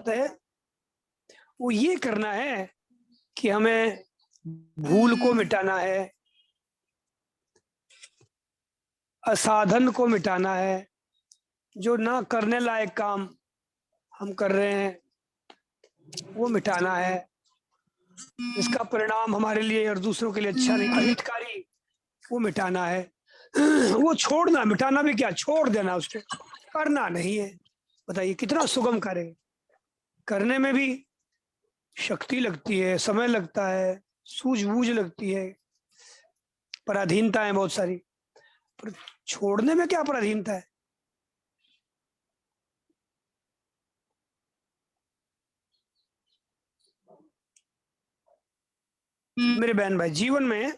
बात है वो ये करना है कि हमें भूल को मिटाना है, असाधन को मिटाना है, जो ना करने लायक काम हम कर रहे हैं वो मिटाना है, इसका परिणाम हमारे लिए और दूसरों के लिए अच्छा नहीं, अहितकारी, वो मिटाना है। वो छोड़ना, मिटाना भी क्या, छोड़ देना, उसको करना नहीं है। बताइए कितना सुगम कार्य है। करने में भी शक्ति लगती है, समय लगता है, सूझबूझ लगती है, पराधीनता है बहुत सारी, पर छोड़ने में क्या पराधीनता है। मेरे बहन भाई, जीवन में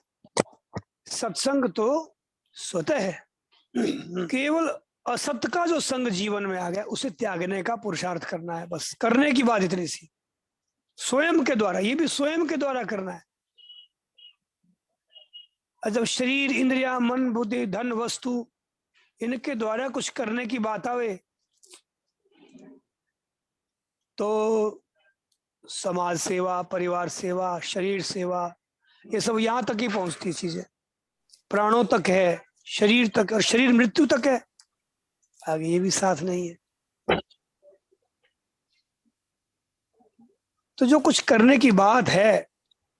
सत्संग तो स्वतः है, केवल असत्य का जो संग जीवन में आ गया उसे त्यागने का पुरुषार्थ करना है, बस करने की बात इतनी सी, स्वयं के द्वारा, ये भी स्वयं के द्वारा करना है। जब शरीर, इंद्रिया, मन, बुद्धि, धन, वस्तु, इनके द्वारा कुछ करने की बात आवे तो समाज सेवा, परिवार सेवा, शरीर सेवा, ये सब यहां तक ही पहुंचती चीजें, प्राणों तक है, शरीर तक, और शरीर मृत्यु तक है, आगे ये भी साथ नहीं है। तो जो कुछ करने की बात है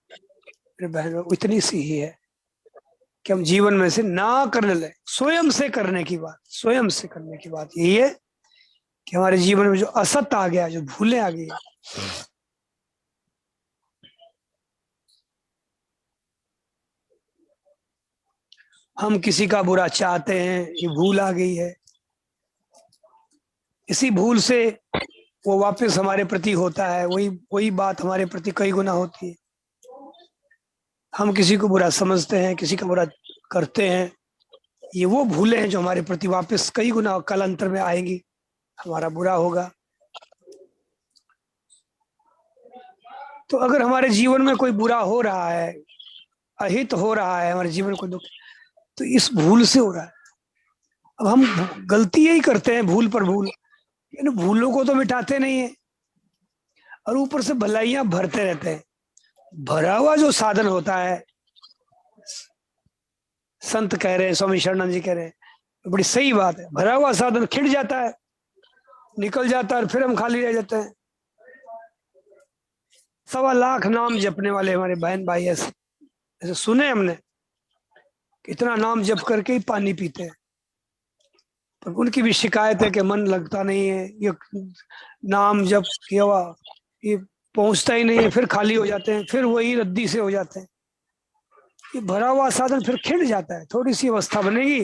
मेरे बहनों, इतनी सी ही है कि हम जीवन में से ना करने लगे, स्वयं से करने की बात, स्वयं से करने की बात यही है कि हमारे जीवन में जो असत आ गया, जो भूलें आ गई, हम किसी का बुरा चाहते हैं, ये भूल आ गई है, इसी भूल से वो वापस हमारे प्रति होता है, वही वही बात हमारे प्रति कई गुना होती है। हम किसी को बुरा समझते हैं, किसी का बुरा करते हैं, ये वो भूलें हैं जो हमारे प्रति वापस कई गुना कालांतर में आएंगी, हमारा बुरा होगा। तो अगर हमारे जीवन में कोई बुरा हो रहा है, अहित हो रहा है, हमारे जीवन को दुख, तो इस भूल से हो रहा है। अब हम गलती यही करते हैं, भूल पर भूल, इन भूलों को तो मिटाते नहीं है, और ऊपर से भलाइयां भरते रहते हैं। भरा हुआ जो साधन होता है, संत कह रहे हैं, स्वामी शरणानंद जी कह रहे हैं, तो बड़ी सही बात है, भरा हुआ साधन खिड़ जाता है, निकल जाता है, और फिर हम खाली रह जाते हैं। 1.25 लाख नाम जपने वाले हमारे बहन भाई ऐसे ऐसे सुने हमने, इतना नाम जप करके ही पानी पीते हैं, पर उनकी भी शिकायत है कि मन लगता नहीं है, ये नाम जप किया हुआ ये पहुंचता ही नहीं है, फिर खाली हो जाते हैं, फिर वही रद्दी से हो जाते हैं। ये भरा हुआ साधन फिर खिंड जाता है, थोड़ी सी अवस्था बनेगी,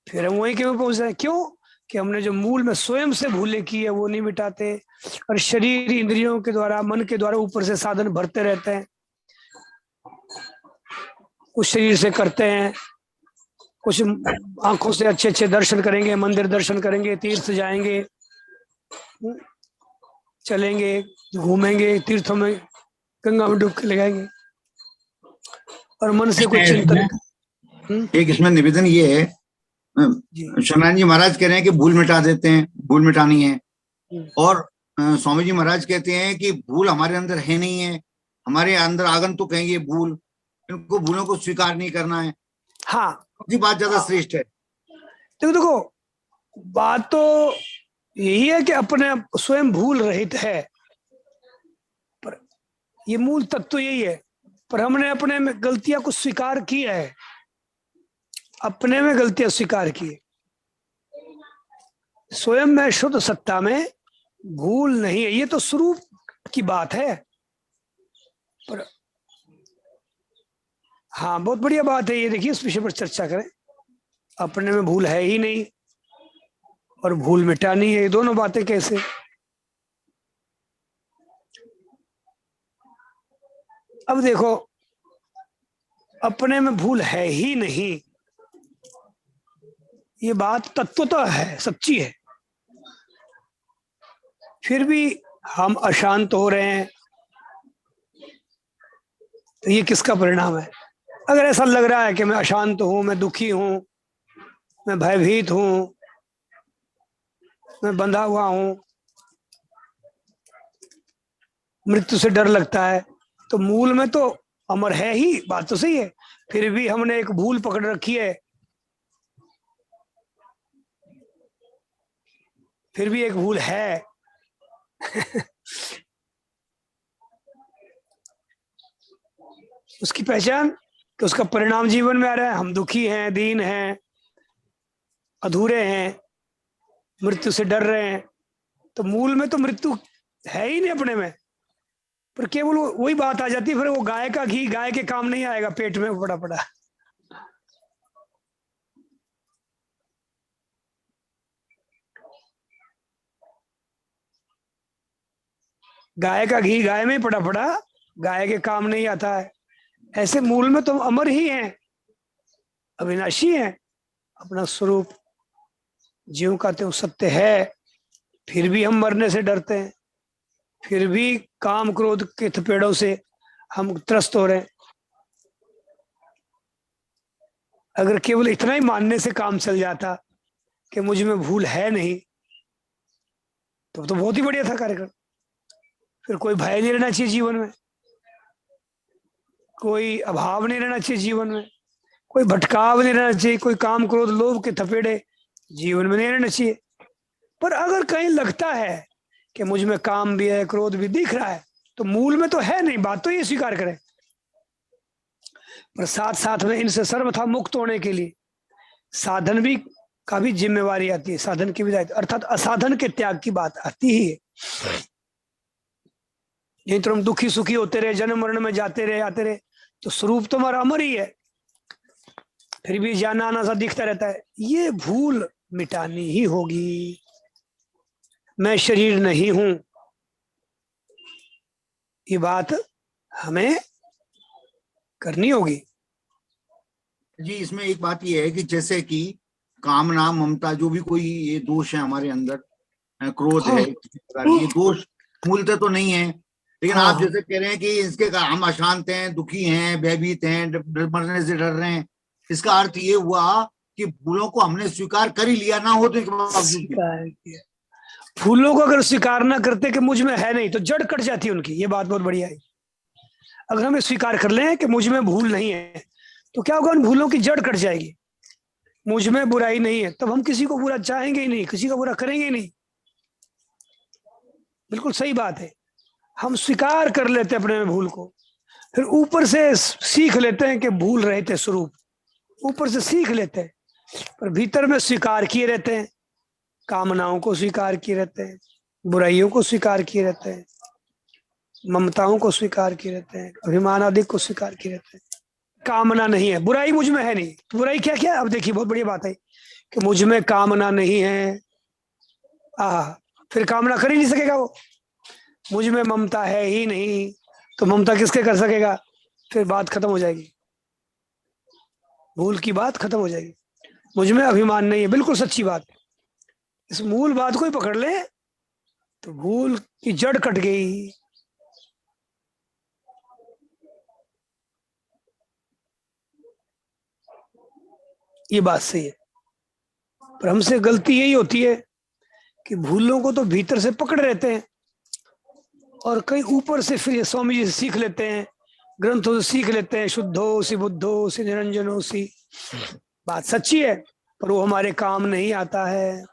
फिर हम वहीं क्यों पहुंच जाए, क्यों कि हमने जो मूल में स्वयं से भूलें की है वो नहीं मिटाते, और शरीर, इंद्रियों के द्वारा, मन के द्वारा ऊपर से साधन भरते रहते हैं। कुछ शरीर से करते हैं, कुछ आंखों से अच्छे अच्छे दर्शन करेंगे, मंदिर दर्शन करेंगे, तीर्थ जाएंगे, चलेंगे, घूमेंगे तीर्थों में, गंगा में डुबकी लगाएंगे, और मन से कुछ चिंतन। एक इसमें निवेदन ये है, शरणानंद जी महाराज कह रहे हैं कि भूल मिटा देते हैं, भूल मिटानी है, और स्वामी जी महाराज कहते हैं कि भूल हमारे अंदर है नहीं है, हमारे अंदर आगंतुक है ये भूल, इनको भूलों को स्वीकार नहीं करना है। हाँ, ये बात ज्यादा श्रेष्ठ है। तो देखो, बात तो यही है कि अपने स्वयं भूल रहित है, पर ये मूल तत्व तो यही है, पर हमने अपने में गलतियां कुछ स्वीकार की है, अपने में गलतियां स्वीकार की है। स्वयं में शुद्ध सत्ता में भूल नहीं है, ये तो स्वरूप की बात है। पर हाँ, बहुत बढ़िया बात है ये, देखिए इस विषय पर चर्चा करें। अपने में भूल है ही नहीं और भूल मिटानी है, ये दोनों बातें कैसे। अब देखो, अपने में भूल है ही नहीं, ये बात तत्वतः है, सच्ची है, फिर भी हम अशांत हो रहे हैं, तो ये किसका परिणाम है। अगर ऐसा लग रहा है कि मैं अशांत हूं, मैं दुखी हूं, मैं भयभीत हूं, मैं बंधा हुआ हूं, मृत्यु से डर लगता है, तो मूल में तो अमर है ही, बात तो सही है, फिर भी हमने एक भूल पकड़ रखी है, फिर भी एक भूल है। उसकी पहचान कि उसका परिणाम जीवन में आ रहा है, हम दुखी हैं, दीन हैं, अधूरे हैं, मृत्यु से डर रहे हैं, तो मूल में तो मृत्यु है ही नहीं अपने में, पर केवल वही बात आ जाती है, फिर वो गाय का घी गाय के काम नहीं आएगा, पेट में पड़ा पड़ा। गाय का घी गाय में पड़ा पड़ा, गाय के काम नहीं आता है। ऐसे मूल में तो हम अमर ही हैं, अविनाशी हैं, अपना स्वरूप ज्यों का त्यों सत्य है, फिर भी हम मरने से डरते हैं, फिर भी काम क्रोध के थपेड़ों से हम त्रस्त हो रहे हैं। अगर केवल इतना ही मानने से काम चल जाता कि मुझ में भूल है नहीं, तो बहुत ही बढ़िया था कार्यक्रम। फिर कोई भय नहीं रहना चाहिए जीवन में, कोई अभाव नहीं रहना चाहिए जीवन में, कोई भटकाव नहीं रहना चाहिए, कोई काम क्रोध लोभ के थपेड़े जीवन में नहीं रहना चाहिए। पर अगर कहीं लगता है कि मुझ में काम भी है, क्रोध भी दिख रहा है, तो मूल में तो है नहीं, बात तो ये स्वीकार करें। पर साथ साथ में इनसे सर्वथा मुक्त होने के लिए साधन भी का भी जिम्मेवारी आती है, साधन की भी दायित्व, अर्थात असाधन के त्याग की बात आती ही है। यही तो हम दुखी सुखी होते रहे, जन्म मरण में जाते रहे आते रहे, तो स्वरूप तो हमारा अमर ही है, फिर भी जाना आना सा दिखता रहता है। ये भूल मिटानी ही होगी। मैं शरीर नहीं हूं, ये बात हमें करनी होगी। जी इसमें एक बात ये है कि जैसे कि कामना ममता जो भी कोई ये दोष है हमारे अंदर, क्रोध हाँ, है, ये दोष मूलतः तो नहीं है, लेकिन हाँ, आप जैसे कह रहे हैं कि इसके हम अशांत हैं, दुखी हैं, भयभीत हैं, मरने से डर रहे हैं, इसका अर्थ ये हुआ कि भूलों को हमने स्वीकार कर ही लिया ना होने के बावजूद भी। स्वीकार किया। फूलों को अगर स्वीकार ना करते कि मुझ में है नहीं, तो जड़ कट जाती उनकी, ये बात बहुत बढ़िया है। अगर हमें स्वीकार कर लें कि मुझ में भूल नहीं है, तो क्या होगा, उन भूलों की जड़ कट जाएगी। मुझ में बुराई नहीं है, तब हम किसी को बुरा चाहेंगे ही नहीं, किसी का बुरा करेंगे ही नहीं। बिल्कुल सही बात है। हम स्वीकार कर लेते हैं अपने में भूल को, फिर ऊपर से सीख लेते हैं कि भूल रहे थे स्वरूप, ऊपर से सीख लेते हैं, पर भीतर में स्वीकार किए रहते हैं, कामनाओं को स्वीकार किए रहते हैं, बुराइयों को स्वीकार किए रहते हैं, ममताओं को स्वीकार किए रहते हैं, अभिमान आदि को स्वीकार किए रहते हैं। कामना नहीं है, बुराई मुझ में है नहीं, तो बुराई क्या क्या, अब देखिए बहुत बढ़िया बात है कि मुझ में कामना नहीं है, फिर कामना कर ही नहीं सकेगा वो। मुझ में ममता है ही नहीं, तो ममता किसके कर सकेगा, फिर बात खत्म हो जाएगी, भूल की बात खत्म हो जाएगी। मुझ में अभिमान नहीं है, बिल्कुल सच्ची बात। इस मूल बात को ही पकड़ ले तो भूल की जड़ कट गई। ये बात सही है, पर हमसे गलती यही होती है कि भूलों को तो भीतर से पकड़ रहते हैं, और कहीं ऊपर से फिर स्वामी जी से सीख लेते हैं, ग्रंथों से सीख लेते हैं, शुद्धो सी बुद्धो सी निरंजनो सी। बात सच्ची है, पर वो हमारे काम नहीं आता है,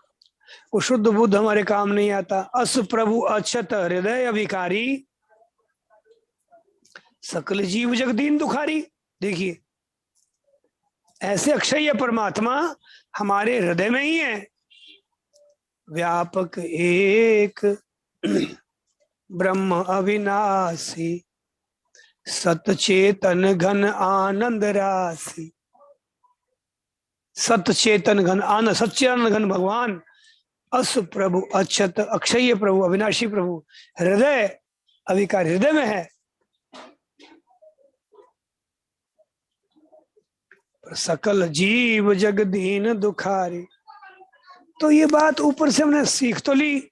वो शुद्ध बुद्ध हमारे काम नहीं आता। अस प्रभु अक्षत हृदय अभिकारी, सकल जीव जगदीन दुखारी। देखिए, ऐसे अक्षय परमात्मा हमारे हृदय में ही है, व्यापक एक ब्रह्म अविनाशी, सतचेतन घन आनंद राशि। सतचेतन घन आनंद, सच्चिदानंद घन भगवान, अस प्रभु अक्षत अक्षय प्रभु अविनाशी प्रभु हृदय अविकार हृदय में है, पर सकल जीव जगदीन दुखारी। तो ये बात ऊपर से हमने सीख तो ली,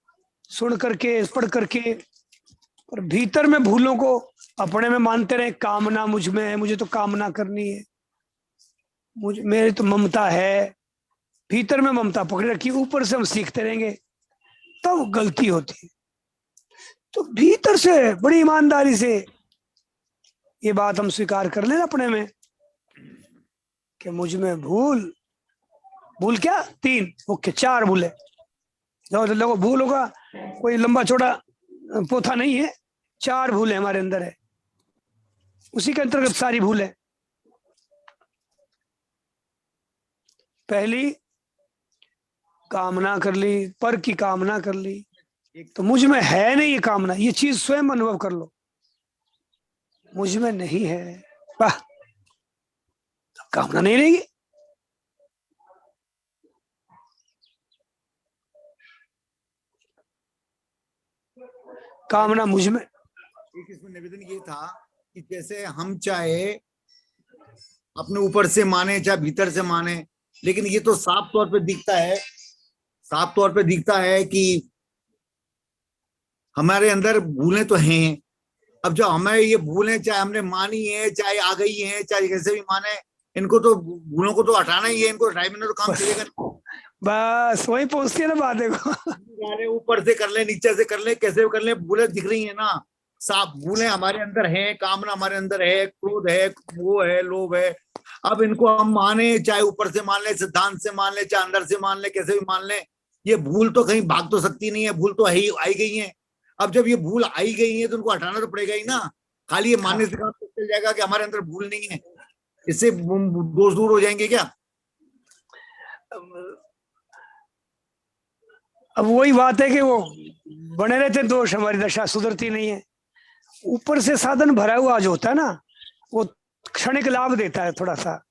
सुन करके पढ़ करके, पर भीतर में भूलों को अपने में मानते रहे, कामना मुझ में है, मुझे तो कामना करनी है, मुझे मेरी तो ममता है, भीतर में ममता पकड़ रखी, ऊपर से हम सीखते रहेंगे, तब गलती होती है। तो भीतर से बड़ी ईमानदारी से ये बात हम स्वीकार कर लेना अपने में कि मुझ में भूल क्या, 3 मुख्य 4 भूले। जो लोगों भूल होगा कोई लंबा चौड़ा पोथा नहीं है, 4 भूले हमारे अंदर है, उसी के अंतर्गत सारी भूलें। पहली कामना कर ली, पर की कामना कर ली, तो मुझ में है नहीं ये कामना, ये चीज स्वयं अनुभव कर लो, मुझ में नहीं है, वाह, कामना नहीं रहेगी। कामना मुझ में। एक इसमें निवेदन ये था कि जैसे हम चाहे अपने ऊपर से माने चाहे भीतर से माने, लेकिन ये तो साफ तौर पे दिखता है कि हमारे अंदर भूलें तो हैं। अब जो हमें ये भूलें, चाहे हमने मानी है चाहे आ गई है चाहे कैसे भी माने, इनको तो भूलों को तो हटाना ही है, इनको हटाए बिना तो काम चलेगा नहीं। बस वही पहुंचती है ना बात, देखो ऊपर से कर ले नीचे से कर ले कैसे भी कर ले, भूलें दिख रही है ना साफ। भूलें हमारे अंदर है, कामना हमारे अंदर है, क्रोध है, वो है, लोभ है। अब इनको हम माने, चाहे ऊपर से मान ले, सिद्धांत से मान ले, चाहे अंदर से मान ले, कैसे भी मान ले, ये भूल तो कहीं भाग तो सकती नहीं है, भूल तो आई गई है। अब जब ये भूल आई गई है तो उनको हटाना तो पड़ेगा ही ना। खाली ये मानने से काम चल जाएगा कि हमारे अंदर भूल नहीं है, इससे दोष दूर हो जाएंगे क्या? अब वही बात है कि वो बने रहते दोष, हमारी दशा सुधरती नहीं है। ऊपर से साधन भरा हुआ जो होता है ना, वो क्षणिक लाभ देता है थोड़ा सा,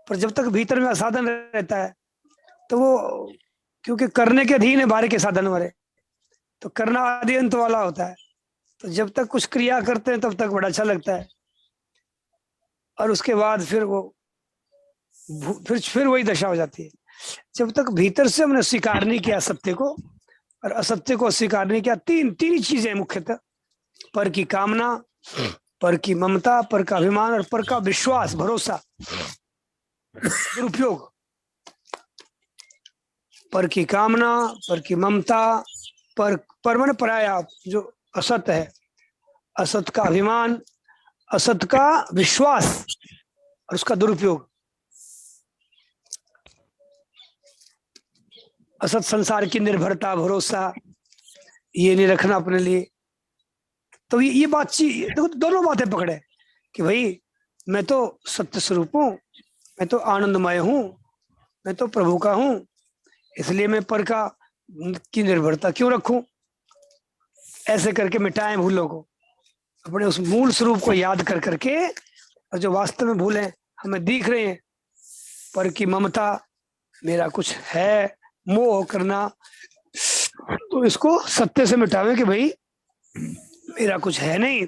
पर जब तक भीतर में असाधन रहता है तो वो, क्योंकि करने के अधीन है बाहर के साधन वाले, तो करना आदि अंत वाला होता है। तो जब तक कुछ क्रिया करते हैं तब तक बड़ा अच्छा लगता है, और उसके बाद फिर वो फिर वही दशा हो जाती है। जब तक भीतर से हमने स्वीकार नहीं किया सत्य को, और असत्य को स्वीकार नहीं किया, तीन ही चीजें मुख्यतः, पर की कामना, पर की ममता, पर का अभिमान, और पर का विश्वास, भरोसा, दुरुपयोग। पर की कामना, पर की ममता, पर मन पराया जो असत है, असत का अभिमान, असत का विश्वास, और उसका दुरुपयोग। असत संसार की निर्भरता, भरोसा, ये नहीं रखना अपने लिए। तो ये बातचीत देखो, दोनों बातें पकड़े कि भाई मैं तो सत्य स्वरूप हूं, मैं तो आनंदमय हूं, मैं तो प्रभु का हूं, इसलिए मैं पर का की निर्भरता क्यों रखूं। ऐसे करके मिटाएं भूलों को, अपने उस मूल स्वरूप को याद कर करके, और जो वास्तव में भूलें हमें दिख रहे हैं, पर की ममता, मेरा कुछ है, मोह करना, तो इसको सत्य से मिटावे कि भाई मेरा कुछ है नहीं,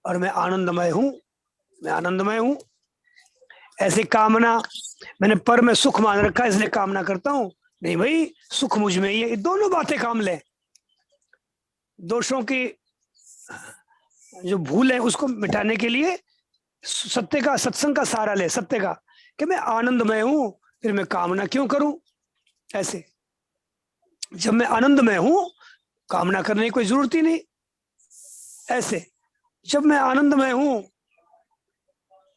और मैं आनंदमय हूं, मैं आनंदमय हूं। ऐसी कामना, मैंने पर में सुख मान रखा इसलिए कामना करता हूं, नहीं भाई सुख मुझ में ही है। ये दोनों बातें काम ले। दोषों की जो भूल है उसको मिटाने के लिए सत्य का, सत्संग का सहारा ले, सत्य का, कि मैं आनंदमय हूं, फिर मैं कामना क्यों करूं। ऐसे जब मैं आनंदमय हूं, कामना करने की कोई जरूरत ही नहीं। ऐसे जब मैं आनंदमय हूं,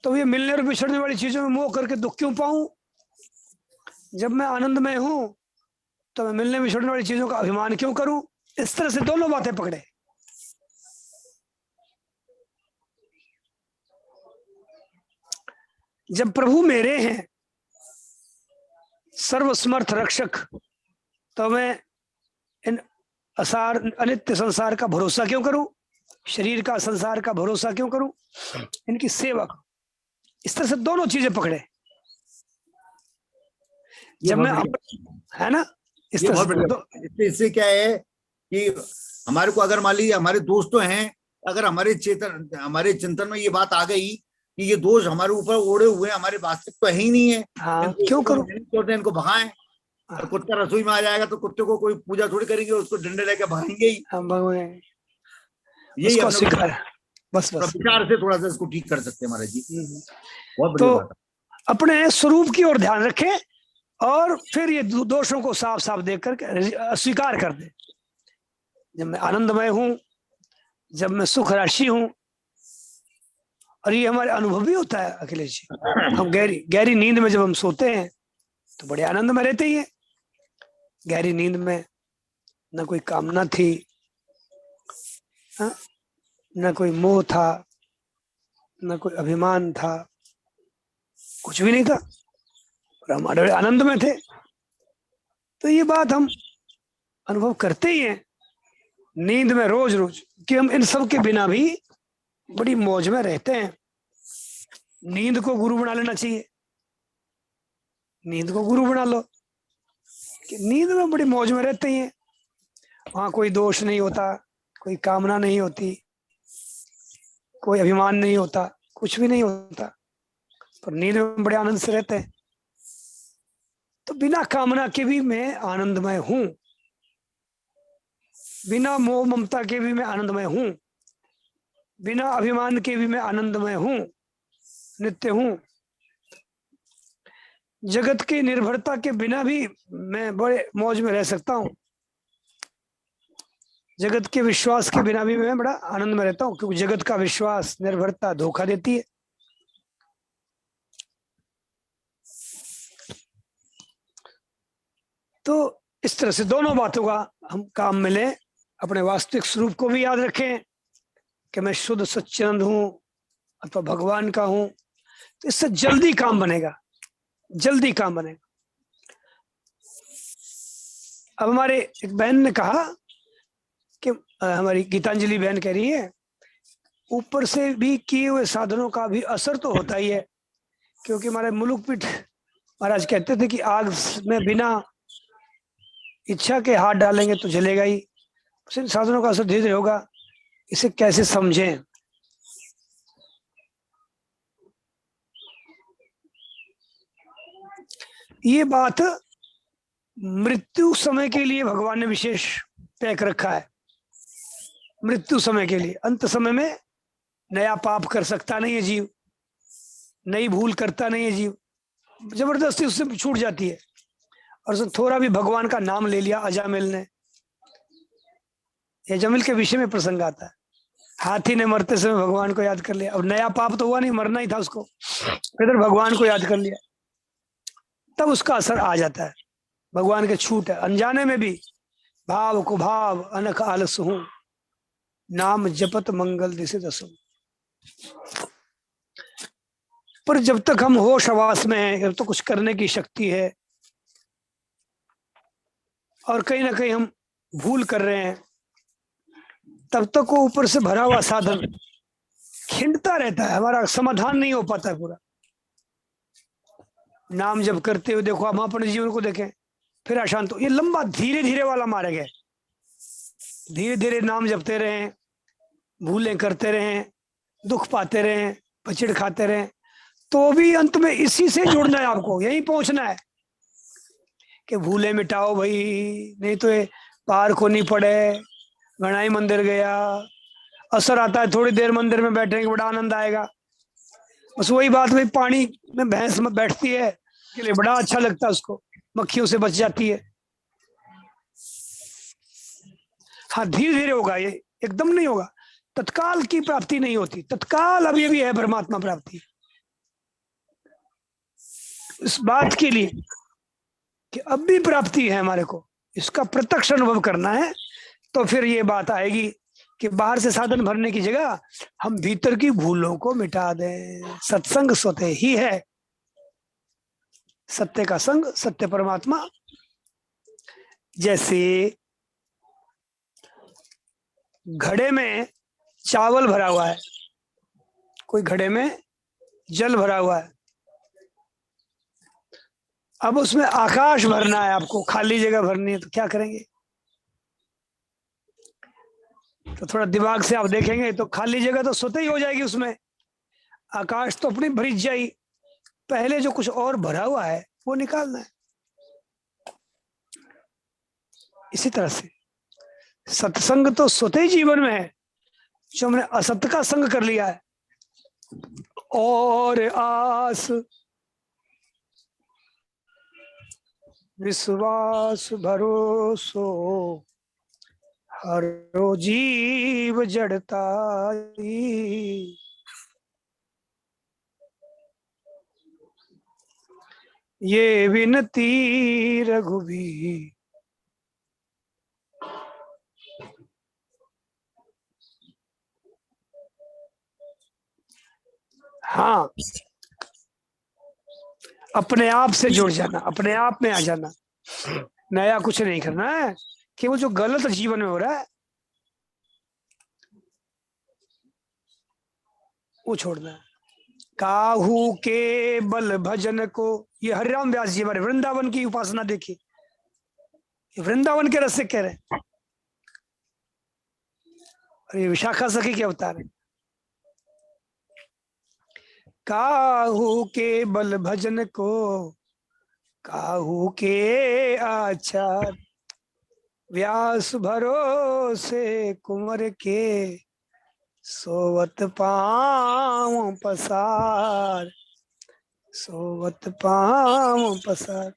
तो ये मिलने और बिछड़ने वाली चीजों में मोह करके दुख क्यों पाऊं। जब मैं आनंदमय हूं, तो मैं मिलने बिछड़ने वाली चीजों का अभिमान क्यों करूं। इस तरह से दोनों बातें पकड़े। जब प्रभु मेरे हैं, सर्वसमर्थ रक्षक, तो मैं इन असार अनित्य संसार का भरोसा क्यों करूं, शरीर का, संसार का भरोसा क्यों करूं, इनकी सेवा। इस तरह से दोनों चीजें पकड़े। जब मैं है ना, इस तरह से इससे क्या है कि हमारे को अगर मान लीजिए हमारे दोस्त तो हैं, अगर हमारे चिंतन में ये बात आ गई कि ये दोष हमारे ऊपर ओढ़े हुए हमारे वास्तविक तो है ही नहीं है, क्यों करूं, इनको भगाएं। कुत्ता रसोई में आ जाएगा तो कुत्ते को कोई पूजा थोड़ी करेंगे, उसको डंडे लेके भगाएंगे ही। यही बस विचार से थोड़ा सा इसको ठीक कर सकते हैं महाराज जी। बहुत बढ़िया बात है। अपने स्वरूप की ओर ध्यान रखें, और फिर ये दोषों को साफ साफ देख कर स्वीकार कर दे। जब मैं आनंदमय हूं, जब मैं सुख राशि हूं, और ये हमारे अनुभव भी होता है अखिलेश जी। हम गहरी गहरी नींद में जब हम सोते हैं तो बड़े आनंद में रहते ही हैं। गहरी नींद में न कोई कामना थी, हाँ? न कोई मोह था, न कोई अभिमान था, कुछ भी नहीं था, और हम बड़े आनंद में थे। तो ये बात हम अनुभव करते ही हैं नींद में रोज रोज, कि हम इन सब के बिना भी बड़ी मौज में रहते हैं। नींद को गुरु बना लेना चाहिए। नींद को गुरु बना लो कि नींद में बड़ी मौज में रहते ही हैं। वहां कोई दोष नहीं होता, कोई कामना नहीं होती, कोई अभिमान नहीं होता, कुछ भी नहीं होता, पर नींद में बड़े आनंद से रहते हैं। तो बिना कामना के भी मैं आनंदमय हूं, बिना मोह ममता के भी मैं आनंदमय हूं, बिना अभिमान के भी मैं आनंदमय हूं, नित्य हूं। जगत की निर्भरता के बिना भी मैं बड़े मौज में रह सकता हूं। जगत के विश्वास के बिना भी मैं बड़ा आनंद में रहता हूं, क्योंकि जगत का विश्वास, निर्भरता धोखा देती है। तो इस तरह से दोनों बातों का हम काम में लें। अपने वास्तविक स्वरूप को भी याद रखें कि मैं शुद्ध सच्चिदानंद हूं अथवा भगवान का हूं। तो इससे जल्दी काम बनेगा, जल्दी काम बनेगा। अब हमारे एक बहन ने कहा कि हमारी गीतांजलि बहन कह रही है, ऊपर से भी किए हुए साधनों का भी असर तो होता ही है, क्योंकि हमारे मुलुक पीठ महाराज कहते थे कि आग में बिना इच्छा के हाथ डालेंगे तो जलेगा ही। इन साधनों का असर धीरे धीरे होगा, इसे कैसे समझें? ये बात मृत्यु समय के लिए भगवान ने विशेष तय कर रखा है। मृत्यु समय के लिए, अंत समय में नया पाप कर सकता नहीं है जीव, नई भूल करता नहीं है जीव, जबरदस्ती उससे छूट जाती है। और उसने थोड़ा भी भगवान का नाम ले लिया, अजामिल ने, अजामिल के विषय में प्रसंग आता है, हाथी ने मरते समय भगवान को याद कर लिया। अब नया पाप तो हुआ नहीं, मरना ही था उसको, इधर भगवान को याद कर लिया, तब उसका असर आ जाता है। भगवान के छूट है। अनजाने में भी भाव को भाव अनख आलस हूं, नाम जपत मंगल दिसे दसो। पर जब तक हम होश हवास में हैं, जब तो कुछ करने की शक्ति है, और कहीं ना कहीं हम भूल कर रहे हैं, तब तक वो ऊपर से भरा हुआ साधन खिंडता रहता है, हमारा समाधान नहीं हो पाता है पूरा। नाम जब करते हुए देखो, हम अपने जीवन को देखें, फिर अशांत हो। ये लंबा धीरे धीरे वाला मार्ग है। धीरे धीरे नाम जपते रहें, भूलें करते रहें, दुख पाते रहें, पचिड़ खाते रहें, तो भी अंत में इसी से जुड़ना है, आपको यहीं पहुंचना है कि भूले मिटाओ भाई, नहीं तो ये पार को नहीं पड़े। गणाई मंदिर गया, असर आता है, थोड़ी देर मंदिर में बैठेंगे बड़ा आनंद आएगा। बस वही बात, भाई पानी में भैंस में बैठती है के लिए बड़ा अच्छा लगता है उसको, मक्खियों से बच जाती है। हाँ, धीरे धीरे होगा, ये एकदम नहीं होगा। तत्काल की प्राप्ति नहीं होती, तत्काल अभी भी है परमात्मा प्राप्ति। इस बात के लिए कि अब भी प्राप्ति है हमारे को, इसका प्रत्यक्ष अनुभव करना है, तो फिर ये बात आएगी कि बाहर से साधन भरने की जगह हम भीतर की भूलों को मिटा दें। सत्संग स्वतः ही है, सत्य का संग, सत्य परमात्मा। जैसे घड़े में चावल भरा हुआ है, कोई घड़े में जल भरा हुआ है, अब उसमें आकाश भरना है, आपको खाली जगह भरनी है, तो क्या करेंगे? तो थोड़ा दिमाग से आप देखेंगे तो खाली जगह तो स्वतः ही हो जाएगी, उसमें आकाश तो अपनी भरी जाएगी। पहले जो कुछ और भरा हुआ है वो निकालना है। इसी तरह से सत्संग तो स्वतः ही जीवन में है, जो हमने असत्य का संग कर लिया है, और आस विश्वास भरोसो हरो जीव जड़ता ये विनती रघुबीर। हाँ, अपने आप से जुड़ जाना, अपने आप में आ जाना, नया कुछ नहीं करना है। केवल जो गलत जीवन में हो रहा है वो छोड़ना है। काहू के बल भजन को, ये हरिराम व्यास जी हमारे वृंदावन की उपासना देखिए, वृंदावन के रस से कह रहे हैं। और ये विशाखा सखी के अवतार है। काहू के बल भजन को, काहू के आचार, व्यास भरोसे कुंवर के, सोवत पाँव पसार, सोवत पाँव पसार।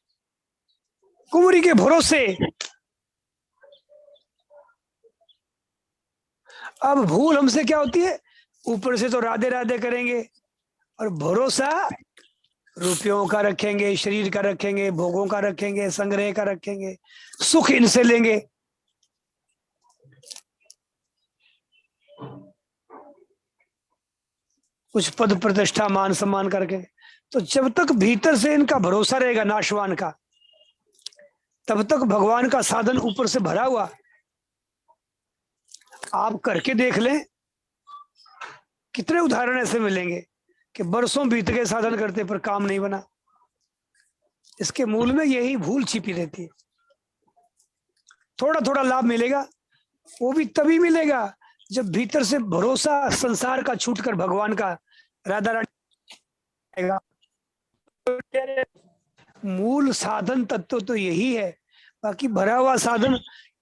कुंवरी के भरोसे। अब भूल हमसे क्या होती है, ऊपर से तो राधे राधे करेंगे और भरोसा रुपयों का रखेंगे, शरीर का रखेंगे, भोगों का रखेंगे, संग्रह का रखेंगे, सुख इनसे लेंगे। कुछ पद प्रतिष्ठा मान सम्मान करके। तो जब तक भीतर से इनका भरोसा रहेगा नाशवान का, तब तक भगवान का साधन ऊपर से भरा हुआ। आप करके देख लें, कितने उदाहरण ऐसे मिलेंगे कि बरसों बीत गए साधन करते पर काम नहीं बना। इसके मूल में यही भूल छिपी रहती है। थोड़ा थोड़ा लाभ मिलेगा, वो भी तभी मिलेगा जब भीतर से भरोसा संसार का छूटकर भगवान का, राधा रानी। मूल साधन तत्व तो यही है। बाकी भरा हुआ साधन,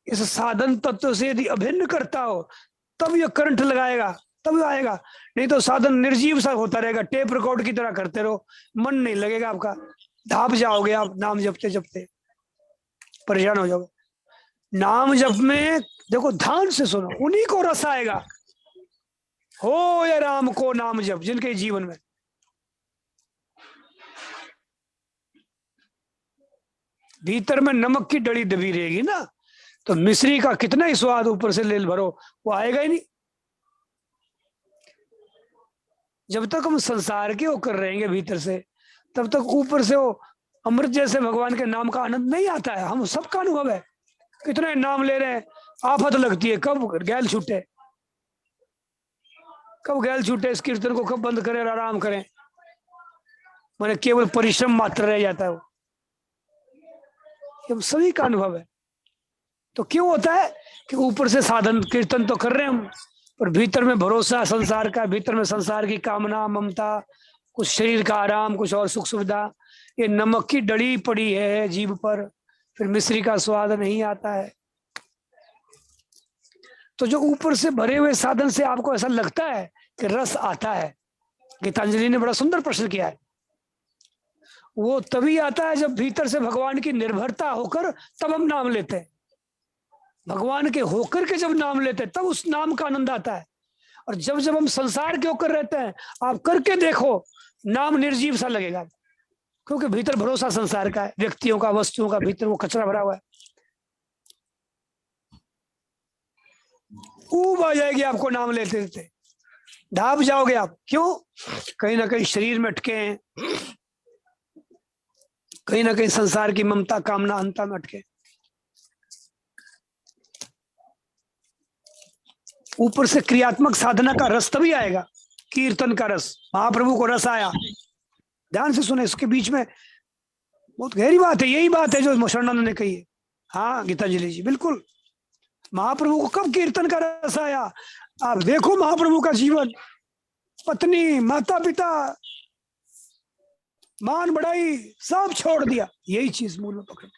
इस साधन तत्व से यदि अभिन्न करता हो तब ये करंट लगाएगा, तब आएगा। नहीं तो साधन निर्जीव सा होता रहेगा, टेप रिकॉर्ड की तरह करते रहो, मन नहीं लगेगा आपका, धाप जाओगे आप नाम जपते जपते, परेशान हो जाओगे। नाम जप में देखो, ध्यान से सुनो, उन्हीं को रस आएगा। हो या राम को नाम जप, जिनके जीवन में भीतर में नमक की डली दबी रहेगी ना, तो मिश्री का कितना ही स्वाद ऊपर से ले भरो, वो आएगा ही नहीं। जब तक हम संसार के होकर रहेंगे भीतर से, तब तक ऊपर से वो अमृत जैसे भगवान के नाम का आनंद नहीं आता है। हम सबका अनुभव है, कितने नाम ले रहे हैं, आफत लगती है, कब गैल छूटे, कब गैल छूटे, इस कीर्तन को कब बंद करें और आराम करें। मैंने केवल परिश्रम मात्र रह जाता है वो, हम सभी का अनुभव है। तो क्यों होता है कि ऊपर से साधन कीर्तन तो कर रहे हैं हम, पर भीतर में भरोसा संसार का, भीतर में संसार की कामना ममता, कुछ शरीर का आराम, कुछ और सुख सुविधा, ये नमक की डली पड़ी है जीभ पर, फिर मिश्री का स्वाद नहीं आता है। तो जो ऊपर से भरे हुए साधन से आपको ऐसा लगता है कि रस आता है, गीतांजलि ने बड़ा सुंदर प्रश्न किया है, वो तभी आता है जब भीतर से भगवान की निर्भरता होकर तब हम नाम लेते हैं। भगवान के होकर के जब नाम लेते हैं तब उस नाम का आनंद आता है। और जब जब हम संसार के होकर रहते हैं, आप करके देखो, नाम निर्जीव सा लगेगा, क्योंकि भीतर भरोसा संसार का है, व्यक्तियों का, वस्तुओं का, भीतर वो कचरा भरा हुआ है। ऊब आ जाएगी आपको नाम लेते लेते, ढाप जाओगे आप। क्यों? कहीं ना कहीं शरीर में अटके हैं, कहीं ना कहीं संसार की ममता कामना अंता में अटके। ऊपर से क्रियात्मक साधना का रस तभी आएगा, कीर्तन का रस, महाप्रभु को रस आया। ध्यान से सुने, इसके बीच में बहुत गहरी बात है, यही बात है जो शरणानंद ने कही है। हाँ गीतांजलि जी, बिल्कुल। महाप्रभु को कब कीर्तन का रस आया? आप देखो महाप्रभु का जीवन, पत्नी, माता पिता, मान बढ़ाई, सब छोड़ दिया, यही चीज मूल में पकड़,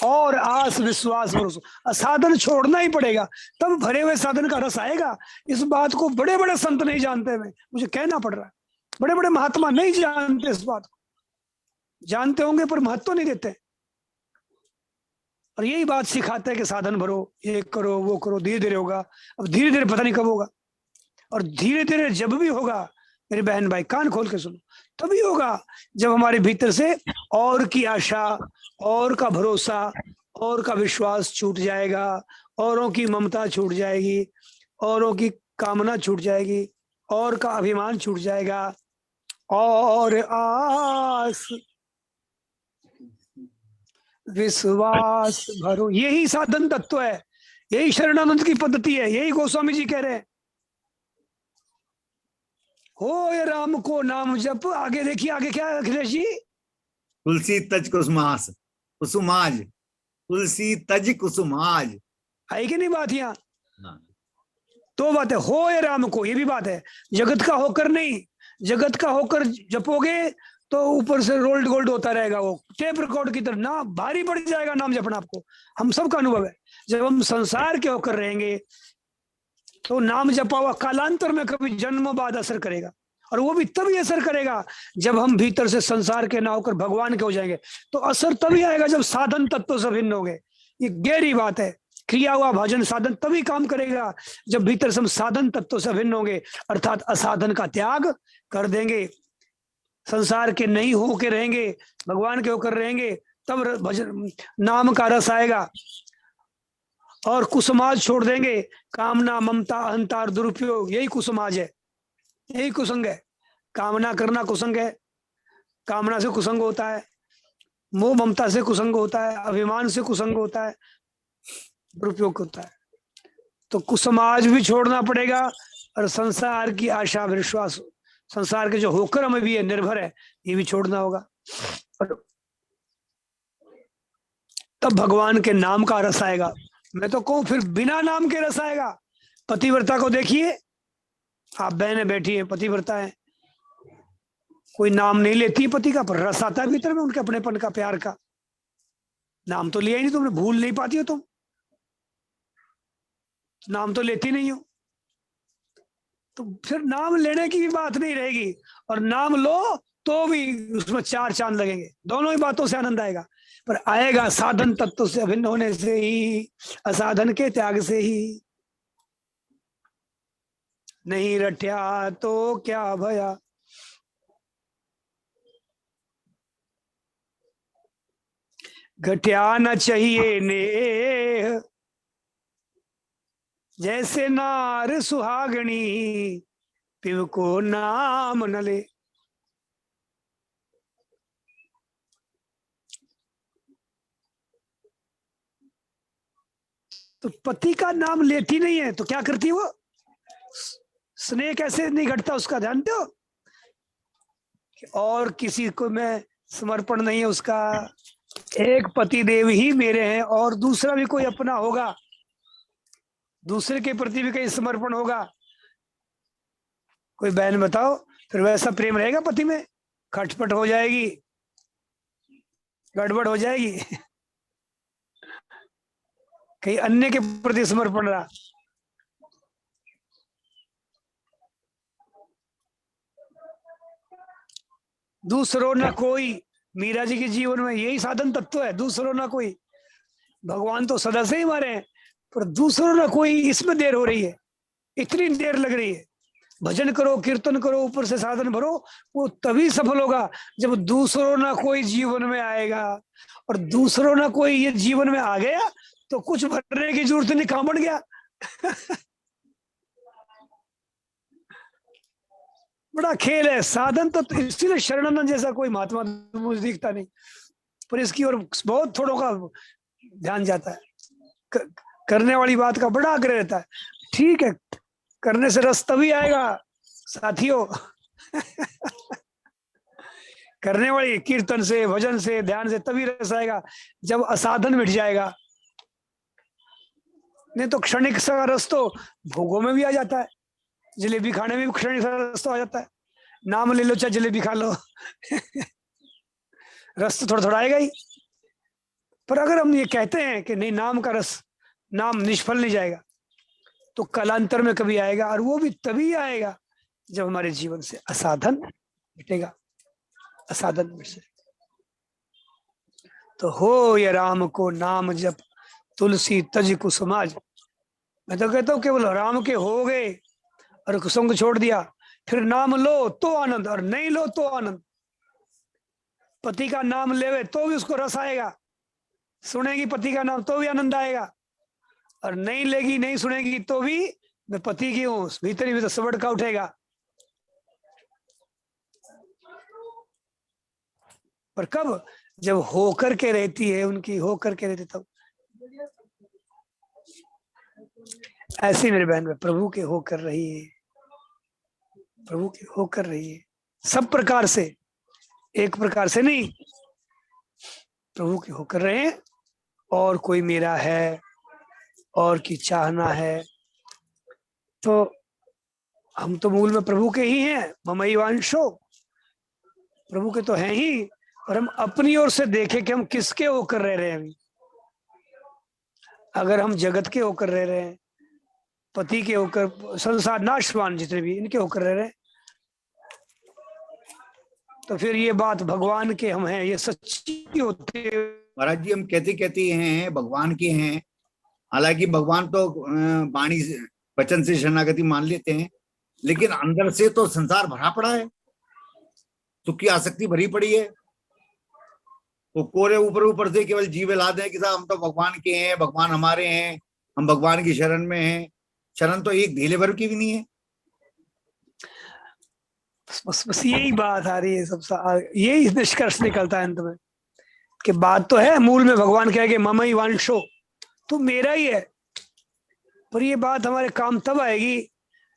और आस विश्वास भरोसा, साधन छोड़ना ही पड़ेगा, तब भरे हुए साधन का रस आएगा। इस बात को बड़े बड़े संत नहीं जानते, में मुझे कहना पड़ रहा है, बड़े बड़े महात्मा नहीं जानते इस बात को, जानते होंगे पर महत्व नहीं देते। और यही बात सिखाते हैं कि साधन भरो, ये करो वो करो, धीरे धीरे होगा। अब धीरे धीरे पता नहीं कब होगा, और धीरे धीरे जब भी होगा मेरे बहन भाई कान खोल के सुनो, तभी होगा जब हमारे भीतर से और की आशा, और का भरोसा, और का विश्वास छूट जाएगा, औरों की ममता छूट जाएगी, औरों की कामना छूट जाएगी, और का अभिमान छूट जाएगा, और आस विश्वास भरो। यही साधन तत्व है, यही शरणानंद की पद्धति है, यही गोस्वामी जी कह रहे हैं। हो ये राम को नाम जप। आगे देखिए, आगे क्या है अखिलेश जी? तुलसी तज कुसुमास कुसुमाज, तुलसी तज कुसुमाज। है कि नहीं बात? यहाँ तो बात है, हो ये राम को, ये भी बात है। जगत का होकर नहीं, जगत का होकर जपोगे तो ऊपर से रोल्ड गोल्ड होता रहेगा, वो टेप रिकॉर्ड की तरह ना भारी पड़ जाएगा नाम जपना आपको। हम सबका अनुभव है, जब हम संसार के होकर रहेंगे तो नाम जपा हुआ कालांतर में कभी जन्मों बाद असर करेगा, और वो भी तभी असर करेगा जब हम भीतर से संसार के ना होकर भगवान के हो जाएंगे। तो असर तभी आएगा जब साधन तत्व से भिन्न हो गए। ये गहरी बात है। क्रिया हुआ भजन साधन तभी काम करेगा जब भीतर से हम साधन तत्व से भिन्न होंगे, अर्थात असाधन का त्याग कर देंगे, संसार के नहीं होके रहेंगे, भगवान के होकर रहेंगे, तब भजन नाम का रस आएगा। और कुसुमाज छोड़ देंगे, कामना ममता अहंकार दुरुपयोग, यही कुसुमाज है, यही कुसंग है। कामना करना कुसंग है, कामना से कुसंग होता है, मोह ममता से कुसंग होता है, अभिमान से कुसंग होता है, दुरुपयोग होता है। तो कुसमाज भी छोड़ना पड़ेगा, और संसार की आशा विश्वास, संसार के जो होकर हमें भी है निर्भर है, ये भी छोड़ना होगा। और तब भगवान के नाम का रस आएगा। मैं तो कहूं फिर बिना नाम के रस आएगा। पतिव्रता को देखिए, आप बहनें बैठी है, पतिव्रता है, कोई नाम नहीं लेती पति का, पर रस आता है भीतर में उनके अपनेपन का, प्यार का। नाम तो लिया ही नहीं तुमने, भूल नहीं पाती हो तुम, नाम तो लेती नहीं हो, तो फिर नाम लेने की भी बात नहीं रहेगी, और नाम लो तो भी उसमें चार चांद लगेंगे। दोनों ही बातों से आनंद आएगा, पर आएगा साधन तत्व से अभिन्न होने से ही, असाधन के त्याग से ही। नहीं रट्या तो क्या भया, घट्या न चाहिए नेह, जैसे नार सुहागणी पिव को नाम न ले। तो पति का नाम लेती नहीं है तो क्या करती वो? स्नेह कैसे नहीं घटता उसका, जानते हो? और किसी को मैं समर्पण नहीं है उसका, एक पति देव ही मेरे हैं, और दूसरा भी कोई अपना होगा, दूसरे के प्रति भी कहीं समर्पण होगा। कोई बहन बताओ, फिर वैसा प्रेम रहेगा पति में? खटपट हो जाएगी, गड़बड़ हो जाएगी। कहीं अन्य के प्रति समर्पण रहा। दूसरों ना कोई, मीरा जी के जीवन में यही साधन तत्व है, दूसरों ना कोई। भगवान तो सदा से ही हमारे हैं, पर दूसरों ना कोई, इसमें देर हो रही है, इतनी देर लग रही है। भजन करो, कीर्तन करो, ऊपर से साधन भरो, वो तभी सफल होगा जब दूसरों ना कोई जीवन में आएगा। और दूसरों ना कोई ये जीवन में आ गया तो कुछ भरने की जरूरत नहीं, काम बढ़ गया। बड़ा खेल है साधन तो इसीलिए शरणानंद जैसा कोई महात्मा मुझे दिखता नहीं, पर इसकी ओर बहुत थोड़ों का ध्यान जाता है। करने वाली बात का बड़ा आग्रह रहता है। ठीक है, करने से रस तभी आएगा साथियों। करने वाली कीर्तन से, भजन से, ध्यान से तभी रस आएगा जब असाधन मिट जाएगा। नहीं तो क्षणिक सा रस तो भोगों में भी आ जाता है, जलेबी खाने में भी क्षणिक सा रस तो आ जाता है। नाम ले लो चाहे जलेबी खा लो, रस तो थोड़ा थोड़ा आएगा ही। पर अगर हम ये कहते हैं कि नहीं, नाम का रस, नाम निष्फल नहीं जाएगा, तो कालांतर में कभी आएगा, और वो भी तभी आएगा जब हमारे जीवन से असाधन मिटेगा, असाधन मिट जाएगा। तो हो या राम को नाम जप, तुलसी तज कुसुमाज। मैं तो कहता हूँ केवल राम के हो गए और कुसुम को छोड़ दिया, फिर नाम लो तो आनंद और नहीं लो तो आनंद। पति का नाम लेवे तो भी उसको रस आएगा, सुनेगी पति का नाम तो भी आनंद आएगा, और नहीं लेगी नहीं सुनेगी तो भी मैं पति की हूं, भीतर ही भीतर सबड़ का उठेगा। पर कब? जब होकर के रहती है उनकी, होकर के रहती तब। ऐसी मेरे बहन में प्रभु के होकर रही है, प्रभु के होकर रही है सब प्रकार से, एक प्रकार से नहीं, प्रभु के होकर रहे हैं। और कोई मेरा है और की चाहना है तो हम तो मूल में प्रभु के ही हैं, ममई वांशो, प्रभु के तो हैं ही। और हम अपनी ओर से देखें कि हम किसके होकर रह रहे हैं अभी। अगर हम जगत के होकर रह रहे हैं, पति के होकर, संसार नाशवान जितने भी इनके होकर रह रहे हैं, तो फिर ये बात भगवान के हम हैं ये सच्ची होती है। महाराज जी हम कहते हैं भगवान के हैं, हालांकि भगवान तो वाणी वचन से शरणागति मान लेते हैं, लेकिन अंदर से तो संसार भरा पड़ा है, सुख की आसक्ति भरी पड़ी है। वो कोरे ऊपर ऊपर से केवल जीव ला दें कि साहब हम तो भगवान के हैं, भगवान हमारे हैं, हम भगवान की शरण में हैं। शरण तो एक ढीले भर की भी नहीं है। बस यही बात आ रही है, सब यही निष्कर्ष निकलता है अंत में कि बात तो है मूल में भगवान कह के ममई वांशो, तो मेरा ही है। पर ये बात हमारे काम तब आएगी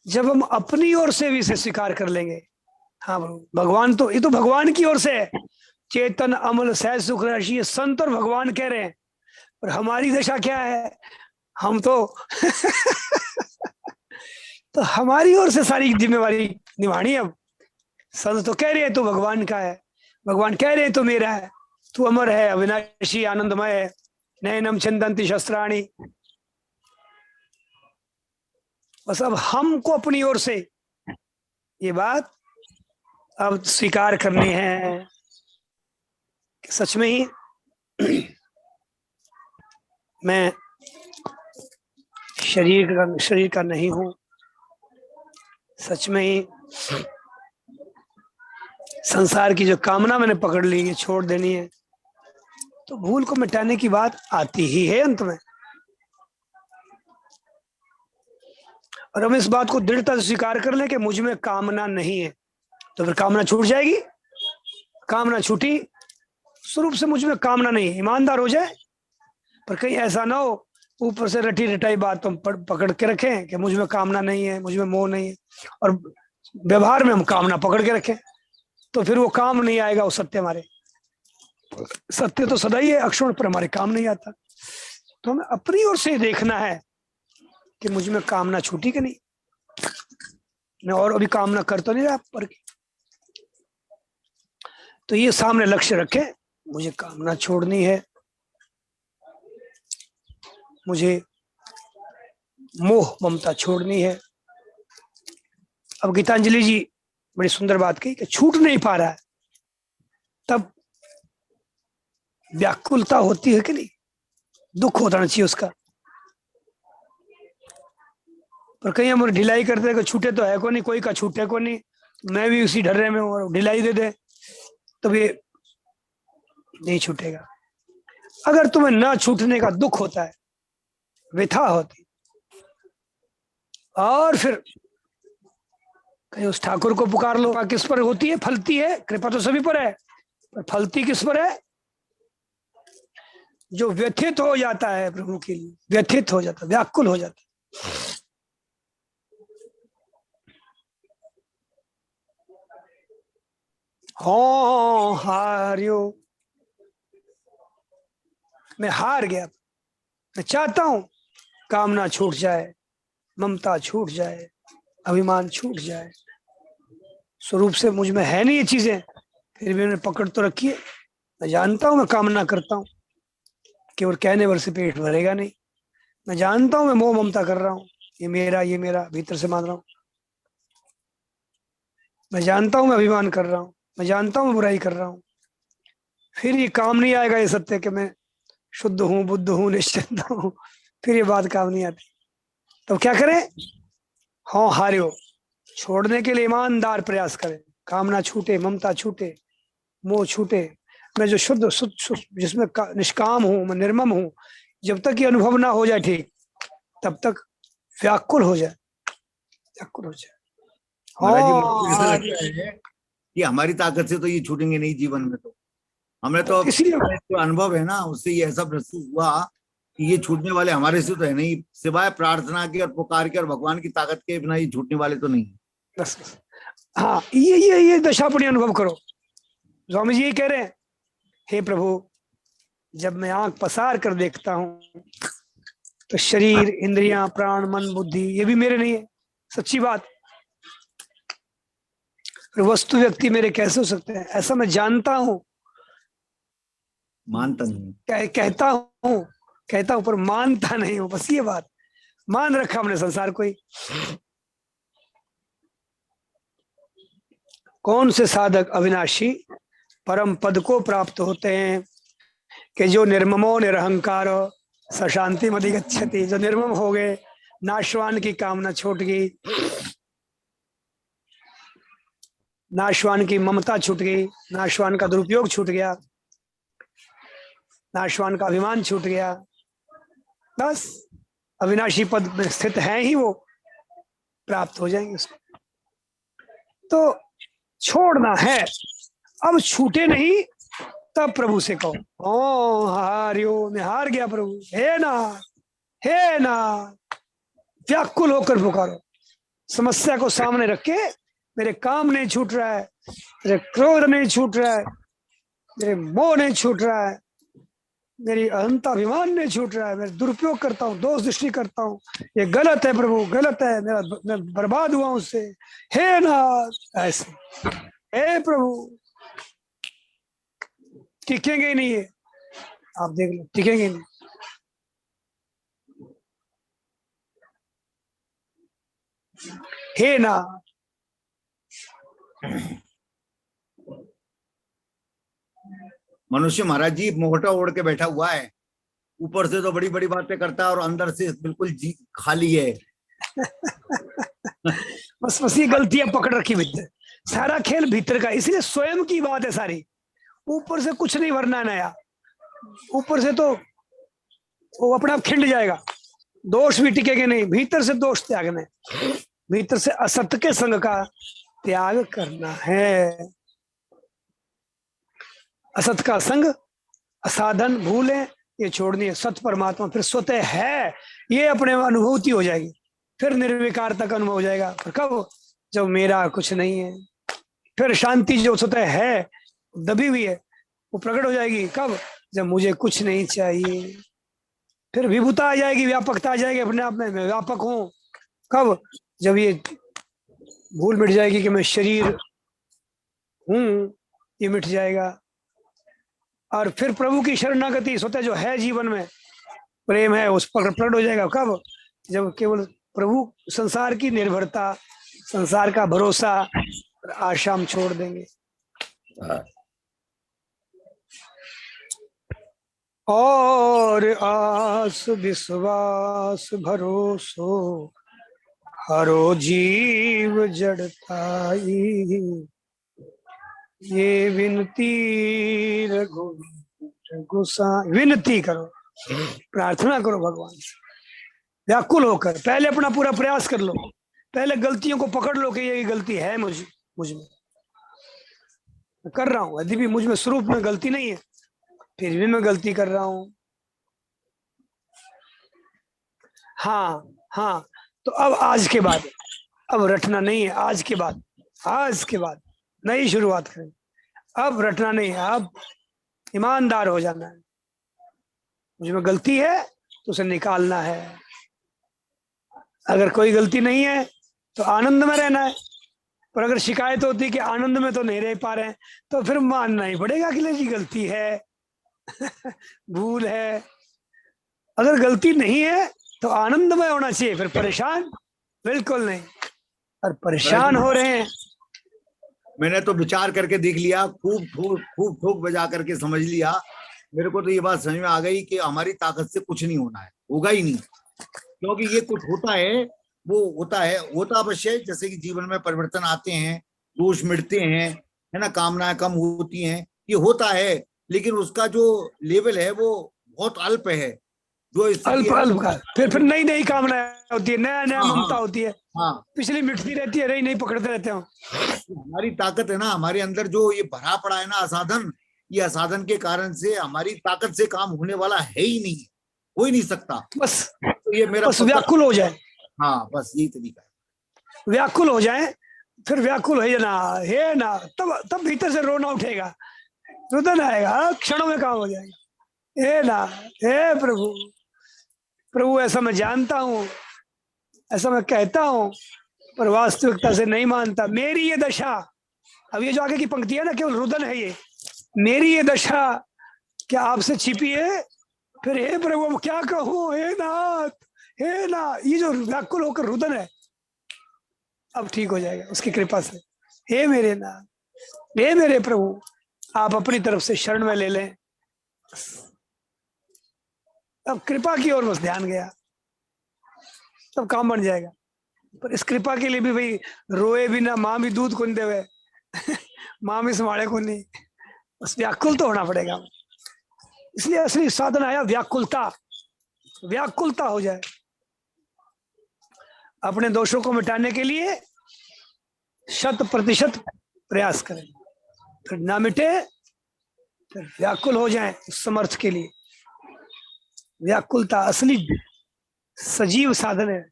जब हम अपनी ओर से भी इसे स्वीकार कर लेंगे। हाँ भगवान तो, ये तो भगवान की ओर से है, चेतन अमल सहज सुख राशि, संत और भगवान कह रहे हैं। और हमारी दशा क्या है? हम तो तो हमारी ओर से सारी जिम्मेवारी निभानी। अब संत तो कह रहे हैं तो भगवान का है, भगवान कह रहे हैं तो मेरा है, तू अमर है, अविनाशी आनंदमय है, नयनम छिंदन्ति शस्त्राणि। बस अब हमको अपनी ओर से ये बात अब स्वीकार करनी है कि सच में ही मैं शरीर का नहीं हूं, सच में ही संसार की जो कामना मैंने पकड़ ली है छोड़ देनी है, तो भूल को मिटाने की बात आती ही है अंत में। और हम इस बात को दृढ़ता से स्वीकार कर लें कि मुझ में कामना नहीं है, तो फिर कामना छूट जाएगी। कामना छूटी, स्वरूप से मुझ में कामना नहीं है, ईमानदार हो जाए। पर कहीं ऐसा ना हो ऊपर से रटी रटाई बात हम पकड़ के रखें कि मुझ में कामना नहीं है, मुझ में मोह नहीं है, और व्यवहार में हम कामना पकड़ के रखें, तो फिर वो काम नहीं आएगा। वो सत्य हमारे, सत्य तो सदा ही है अक्षुण, पर हमारे काम नहीं आता। तो हमें अपनी ओर से देखना है कि मुझ में कामना छूटी कि नहीं, मैं और अभी कामना कर तो नहीं रहा पर। तो ये सामने लक्ष्य रखे, मुझे कामना छोड़नी है, मुझे मोह ममता छोड़नी है। अब गीतांजलि जी बड़ी सुंदर बात कही कि छूट नहीं पा रहा है, तब व्याकुलता होती है कि नहीं, दुख होना चाहिए उसका। पर कहीं हम ढिलाई करते हैं कि छूटे तो है को नहीं, कोई का छूटे को नहीं, मैं भी उसी ढर्रे में हूं, ढिलाई दे दे, तब ये नहीं छूटेगा। अगर तुम्हें ना छूटने का दुख होता है, व्यथा होती, और फिर कहीं उस ठाकुर को पुकार लो। किस पर होती है? फलती है, कृपा तो सभी पर है, पर फलती किस पर है? जो व्यथित हो जाता है प्रभु के लिए, व्यथित हो जाता, व्याकुल हो जाता। हाँ हारियो, मैं हार गया, मैं चाहता हूं कामना छूट जाए, ममता छूट जाए, अभिमान छूट जाए। स्वरूप से मुझ में है नहीं ये चीजें, फिर भी मैंने पकड़ तो रखी है। मैं जानता हूं मैं कामना करता हूं, केवल कहने भर से पेट भरेगा नहीं। मैं जानता हूं मैं मोह ममता कर रहा हूं, ये मेरा भीतर से मान रहा हूं। मैं जानता हूं मैं अभिमान कर रहा हूं, मैं जानता हूं मैं बुराई कर रहा हूं, फिर ये काम नहीं आएगा ये सत्य कि मैं शुद्ध हूँ, बुद्ध हूँ, निश्चिंत हूँ, फिर ये बात काम नहीं आती। तो क्या करें? हाँ हारियो, छोड़ने के लिए ईमानदार प्रयास करें। कामना छूटे, ममता छूटे, मोह छूटे। मैं जो शुद्ध जिसमें निष्काम हूं, मैं निर्मम हूं, जब तक ये अनुभव ना हो जाए ठीक, तब तक व्याकुल हो जाए, व्याकुल हो जाए। महाराज जी, मुझे तो ऐसा हाँ, लगता है कि हमारी ताकत से तो ये छूटेंगे नहीं जीवन में। तो हमें तो इसीलिए जो अनुभव है ना, उससे ये ऐसा महसूस हुआ कि ये छूटने वाले हमारे से तो है नहीं, सिवाय प्रार्थना के और पुकार के और भगवान की ताकत के बिना ये छूटने वाले तो नहीं। बस बस। हाँ, ये दशा अपनी अनुभव करो। स्वामी जी ये कह रहे हैं, हे प्रभु, जब मैं आंख पसार कर देखता हूं तो शरीर, इंद्रियां, प्राण, मन, बुद्धि ये भी मेरे नहीं है। सच्ची बात। वस्तु व्यक्ति मेरे कैसे हो सकते हैं? ऐसा मैं जानता हूं, मानता नहीं। कहता हूं पर मानता नहीं हूं। बस ये बात, मान रखा हमने संसार को ही। कौन से साधक अविनाशी परम पद को प्राप्त होते हैं कि जो निर्ममो निरहंकार सशांति मधिगच्छति, जो निर्मम हो गए, नाशवान की कामना छूट गई, नाशवान की ममता छूट गई, नाशवान का दुरुपयोग छूट गया, नाशवान का अभिमान छूट गया, बस अविनाशी पद में स्थित हैं ही वो, प्राप्त हो जाएंगे उसको। तो छोड़ना है। अब छूटे नहीं, तब प्रभु से कहो, ओ हारियो, मैं हार गया प्रभु, हे ना, हे ना। व्याकुल होकर पुकारो, समस्या को सामने रख के। मेरे काम नहीं छूट रहा है, मेरे क्रोध नहीं छूट रहा है, मेरे मोह नहीं छूट रहा है, मेरी अहंता अभिमान नहीं छूट रहा है, मैं दुरुपयोग करता हूँ, दोष दृष्टि करता हूँ, ये गलत है प्रभु, गलत है, मैं बर्बाद हुआ उससे, हे नाथ। ऐसे हे प्रभु, टिकेंगे ही नहीं ये, आप देख लो, टिकेंगे नहीं। हे ना, मनुष्य महाराज जी मुखौटा ओढ़ के बैठा हुआ है, ऊपर से तो बड़ी बड़ी बातें करता है और अंदर से बिल्कुल जी खाली है। बस ये गलतियां पकड़ रखी भीतर, सारा खेल भीतर का। इसलिए स्वयं की बात है सारी, ऊपर से कुछ नहीं भरना नया। ऊपर से तो वो अपने आप खिंड जाएगा, दोष भी टिकेंगे नहीं। भीतर से दोष त्यागने, भीतर से असत्य के संग का त्याग करना है। असत का संग, असाधन, भूले, ये छोड़नी है। सत परमात्मा फिर स्वतः है, ये अपने अनुभूति हो जाएगी। फिर निर्विकार तक अनुभव हो जाएगा। फिर कब? जब मेरा कुछ नहीं है। फिर शांति जो स्वतः है, दबी हुई है, वो प्रकट हो जाएगी। कब? जब मुझे कुछ नहीं चाहिए। फिर विभुता आ जाएगी, व्यापकता आ जाएगी, अपने आप में मैं व्यापक हूं। कब? जब ये भूल मिट जाएगी कि मैं शरीर हूं, ये मिट जाएगा। और फिर प्रभु की शरणागति स्वतः जो है जीवन में, प्रेम है, उस पर प्रकट हो जाएगा। कब? जब केवल प्रभु, संसार की निर्भरता, संसार का भरोसा, आशा हम छोड़ देंगे। और आस विश्वास भरोसो हरो जीव जड़ताई, ये विनती रघुवीर गोसाई। विनती करो, प्रार्थना करो भगवान से व्याकुल होकर। पहले अपना पूरा प्रयास कर लो, पहले गलतियों को पकड़ लो कि ये गलती है मुझ में, मैं कर रहा हूं। यदि भी मुझ में स्वरूप में गलती नहीं है, फिर भी मैं गलती कर रहा हूं। हाँ, तो अब आज के बाद, अब रटना नहीं है। आज के बाद नई शुरुआत करें। अब रटना नहीं है, अब ईमानदार हो जाना है। मुझ में गलती है तो उसे निकालना है। अगर कोई गलती नहीं है तो आनंद में रहना है। पर अगर शिकायत होती है कि आनंद में तो नहीं रह पा रहे हैं, तो फिर मानना ही पड़ेगा कि जी गलती है, भूल है। अगर गलती नहीं है तो आनंदमय होना चाहिए, फिर परेशान बिल्कुल नहीं। और परेशान हो रहे हैं मैंने तो विचार करके देख लिया, खूब ठोक बजा करके समझ लिया। मेरे को तो ये बात समझ में आ गई कि हमारी ताकत से कुछ नहीं होना है, होगा ही नहीं। क्योंकि ये कुछ होता है, वो होता है, होता अवश्य है। जैसे कि जीवन में परिवर्तन आते हैं, दोष मिटते हैं, है ना, कामनाएं कम होती हैं, ये होता है। लेकिन उसका जो लेवल है वो बहुत अल्प है। जो स्थिति अल्प है ना, अल्प का, फिर नई नई कामना होती है, नया नया हाँ ममता हाँ होती है, हाँ, पिछली मिटती रहती है, नई नई पकड़ते रहते हो। हमारी ताकत है ना, हमारे अंदर जो ये भरा पड़ा है ना असाधन, ये असाधन के कारण से हमारी ताकत से काम होने वाला है ही नहीं, हो ही नहीं सकता। बस तो ये मेरा बस पक्का, व्याकुल हो जाए, हाँ बस यही तरीका है। व्याकुल हो जाए, फिर व्याकुल है ना, तब भीतर से रोना उठेगा, रुदन आएगा, क्षणों में काम हो जाएगा। हे ना, हे प्रभु, प्रभु ऐसा मैं जानता हूँ, ऐसा मैं कहता हूँ, पर वास्तविकता से नहीं मानता। मेरी ये दशा, अब ये जो आगे की पंक्ति है ना, केवल रुदन है ये, मेरी ये दशा क्या आपसे छिपी है? फिर हे प्रभु क्या कहूँ, हे नाथ, हे ना, ये जो व्याकुल होकर रुदन है, अब ठीक हो जाएगा उसकी कृपा से। हे मेरे नाथ, हे मेरे प्रभु, आप अपनी तरफ से शरण में ले लें। अब कृपा की ओर बस ध्यान गया, तब काम बन जाएगा। पर इस कृपा के लिए भी भाई रोए भी ना, माँ भी दूध को नहीं देवे माँ भी संभाले को नहीं, बस व्याकुल तो होना पड़ेगा। इसलिए असली साधन आया व्याकुलता, व्याकुलता हो जाए। अपने दोषों को मिटाने के लिए 100% प्रयास करें, फिर ना मिटे फिर व्याकुल हो जाए उस समर्थ के लिए। व्याकुलता असली सजीव साधन है,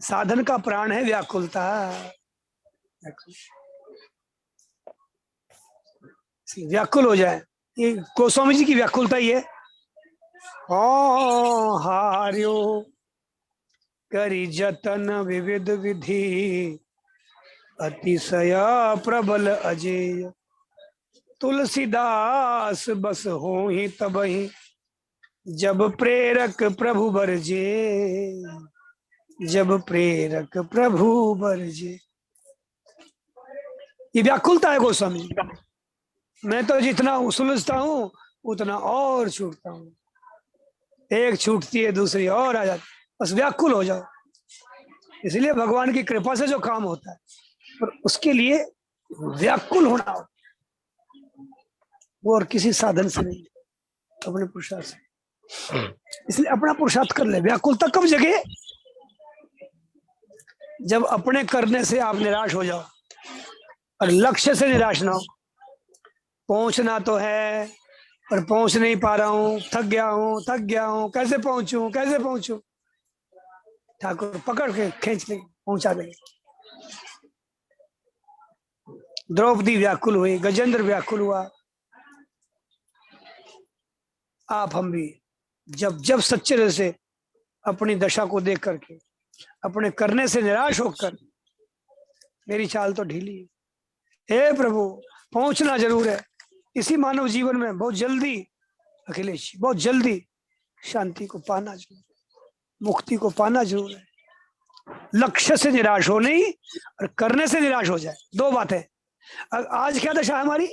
साधन का प्राण है व्याकुलता। व्याकुल हो जाए, ये गोस्वामी जी की व्याकुलता ही है। हार्यो करी जतन विविध विधि, अतिशय प्रबल अजेय, तुलसीदास बस हो ही तब ही, जब प्रेरक प्रभु बरजे, जब प्रेरक प्रभु बरजे। ये व्याकुलता है गोस्वामी। मैं तो जितना सुलझता हूँ उतना और छूटता हूँ, एक छूटती है दूसरी और आ जाती, बस व्याकुल हो जाओ। इसलिए भगवान की कृपा से जो काम होता है, पर उसके लिए व्याकुल होना हो, वो और किसी साधन से नहीं, अपने पुरुषार्थ से। इसलिए अपना पुरुषार्थ कर ले। व्याकुलता कब जगे? जब अपने करने से आप निराश हो जाओ और लक्ष्य से निराश ना हो। पहुंचना तो है पर पहुंच नहीं पा रहा हूँ, थक गया हूँ, कैसे पहुंचूं? ठाकुर पकड़ के खींच ले, पहुंचा देंगे। द्रौपदी व्याकुल हुई, गजेंद्र व्याकुल हुआ, आप हम भी जब जब सच्चे दिल से अपनी दशा को देख करके, अपने करने से निराश होकर, मेरी चाल तो ढीली है, हे प्रभु पहुंचना जरूर है। इसी मानव जीवन में बहुत जल्दी, अखिलेश जी, बहुत जल्दी शांति को पाना जरूर है, मुक्ति को पाना जरूर है। लक्ष्य से निराश हो नहीं और करने से निराश हो जाए, दो बातें। आज क्या दशा है हमारी?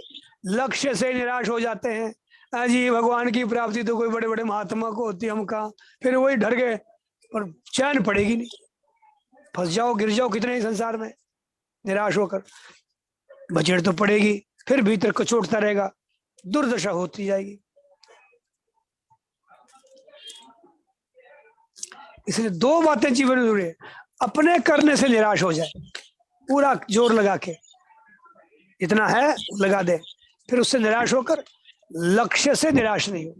लक्ष्य से निराश हो जाते हैं, जी भगवान की प्राप्ति तो कोई बड़े बड़े महात्मा को होती है, हम कहाँ, फिर वही डर गए, पर चैन पड़ेगी नहीं, फंस जाओ, गिर जाओ कितने ही संसार में, निराश होकर बचेड़ तो पड़ेगी, फिर भीतर कचोटता रहेगा, दुर्दशा होती जाएगी। इसलिए दो बातें जीवन में जरूरी है। अपने करने से निराश हो जाए, पूरा जोर लगा के, इतना है लगा दे, फिर उससे निराश होकर लक्ष्य से निराश नहीं हो।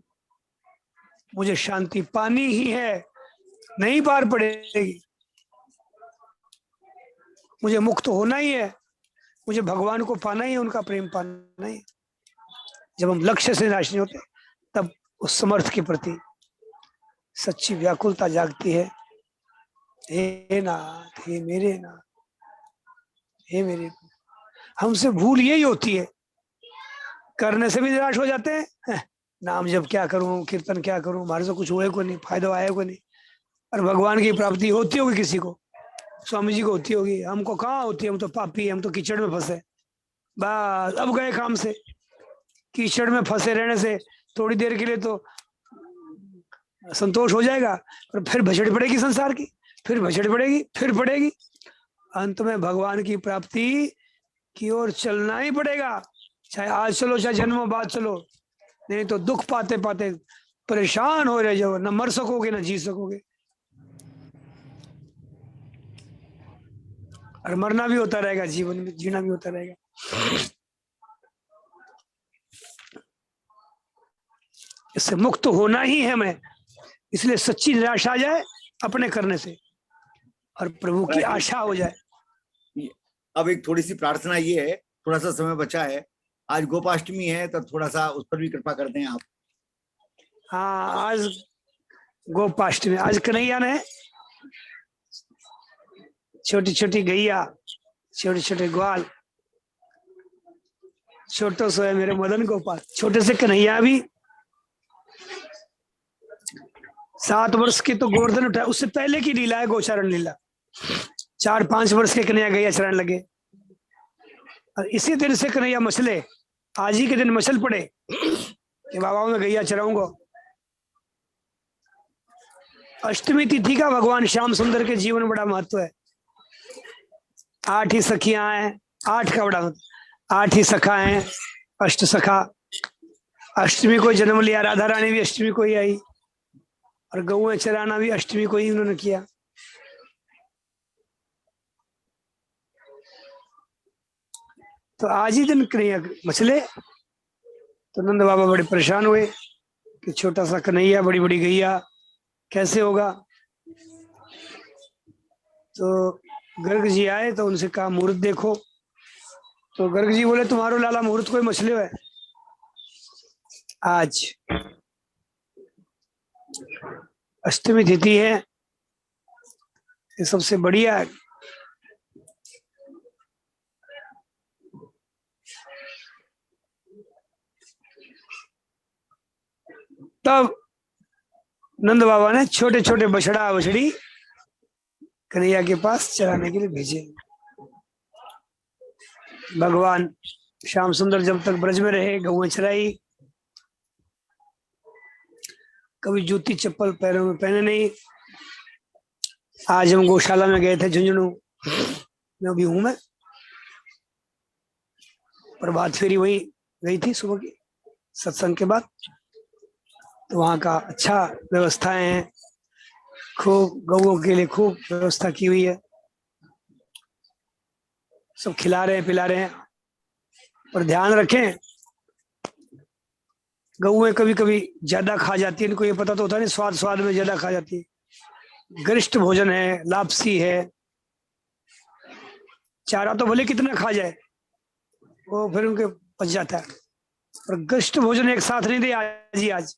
मुझे शांति पानी ही है, नहीं पार पड़ेगी, मुझे मुक्त होना ही है, मुझे भगवान को पाना ही है, उनका प्रेम पाना ही है। जब हम लक्ष्य से निराश नहीं होते, तब उस समर्थ के प्रति सच्ची व्याकुलता जागती है। हे नाथ, हे मेरे नाथ, हे मेरे, हमसे भूल यही होती है, करने से भी निराश हो जाते हैं, नाम जब क्या करूं, कीर्तन क्या करूं, हमारे से कुछ हुए को नहीं, फायदा आया को नहीं। और भगवान की प्राप्ति होती होगी किसी को, स्वामी जी को होती होगी, हमको कहाँ होती है, हम तो पापी, हम तो कीचड़ में फंसे। बस अब गए काम से। कीचड़ में फंसे रहने से थोड़ी देर के लिए तो संतोष हो जाएगा, पर फिर भसड़ पड़ेगी संसार की, फिर भसड़ पड़ेगी, फिर पड़ेगी। अंत में भगवान की प्राप्ति की ओर चलना ही पड़ेगा, चाहे आज चलो चाहे जन्मों बाद चलो, नहीं तो दुख पाते पाते परेशान हो रह जाओ, न मर सकोगे न जी सकोगे। और मरना भी होता रहेगा, जीवन में जीना भी होता रहेगा। इससे मुक्त होना ही है हमें, इसलिए सच्ची निराशा आ जाए अपने करने से और प्रभु की आशा हो जाए। अब एक थोड़ी सी प्रार्थना ये है, थोड़ा सा समय बचा है, आज गोपाष्टमी है, तो थोड़ा सा उस पर भी कृपा कर दें आप। हाँ, आज गोपाष्टमी, आज कन्हैया ने छोटी छोटी गैया, छोटे छोटे ग्वाल, छोटो सो है मेरे मदन गोपाल, छोटे से कन्हैया भी 7 वर्ष के तो गोवर्धन उठाया, उससे पहले की लीला है गोचारण लीला। 4-5 वर्ष के कन्हैया गैया चरण लगे, और इसी दिन से कन्हैया मछले, आज ही के दिन मछल पड़े कि बाबा मैं गैया चराऊंगा। अष्टमी तिथि का भगवान श्याम सुंदर के जीवन बड़ा महत्व है। 8 ही सखियां हैं, 8 का बड़ा महत्व, 8 ही सखा हैं, अष्ट सखा। अष्टमी को जन्म लिया, राधा रानी भी अष्टमी को ही आई, और गौएं चराना भी अष्टमी को ही उन्होंने किया। तो आज ही दिन कन्हैया मछले, तो नंद बाबा बड़े परेशान हुए कि छोटा सा कन्हैया बड़ी बड़ी गैया कैसे होगा। तो गर्ग जी आए तो उनसे कहा मुहूर्त देखो, तो गर्ग जी बोले तुम्हारो लाला मुहूर्त कोई मछले है। आज अष्टमी तिथि है, ये सबसे बढ़िया है। तब नंद बाबा ने छोटे छोटे बछड़ा बछड़ी कन्हैया के पास चराने के लिए भेजे। भगवान श्याम सुंदर जब तक ब्रज में रहे, गौएं चराई, कभी जूती चप्पल पैरों में पहने नहीं। आज हम गौशाला में गए थे, झुंझुनू में भी हूं मैं, प्रभात फेरी वही गई थी सुबह की सत्संग के बाद। तो वहाँ का अच्छा व्यवस्थाएं हैं, खूब गौओं के लिए खूब व्यवस्था की हुई है, सब खिला रहे हैं पिला रहे हैं। पर ध्यान रखें, गौएं कभी कभी ज्यादा खा जाती है, इनको ये पता तो होता नहीं, स्वाद स्वाद में ज्यादा खा जाती है। गरिष्ठ भोजन है, लापसी है, चारा तो भले कितना खा जाए वो फिर उनके पच जाता है, पर गरिष्ठ भोजन एक साथ नहीं दे। आज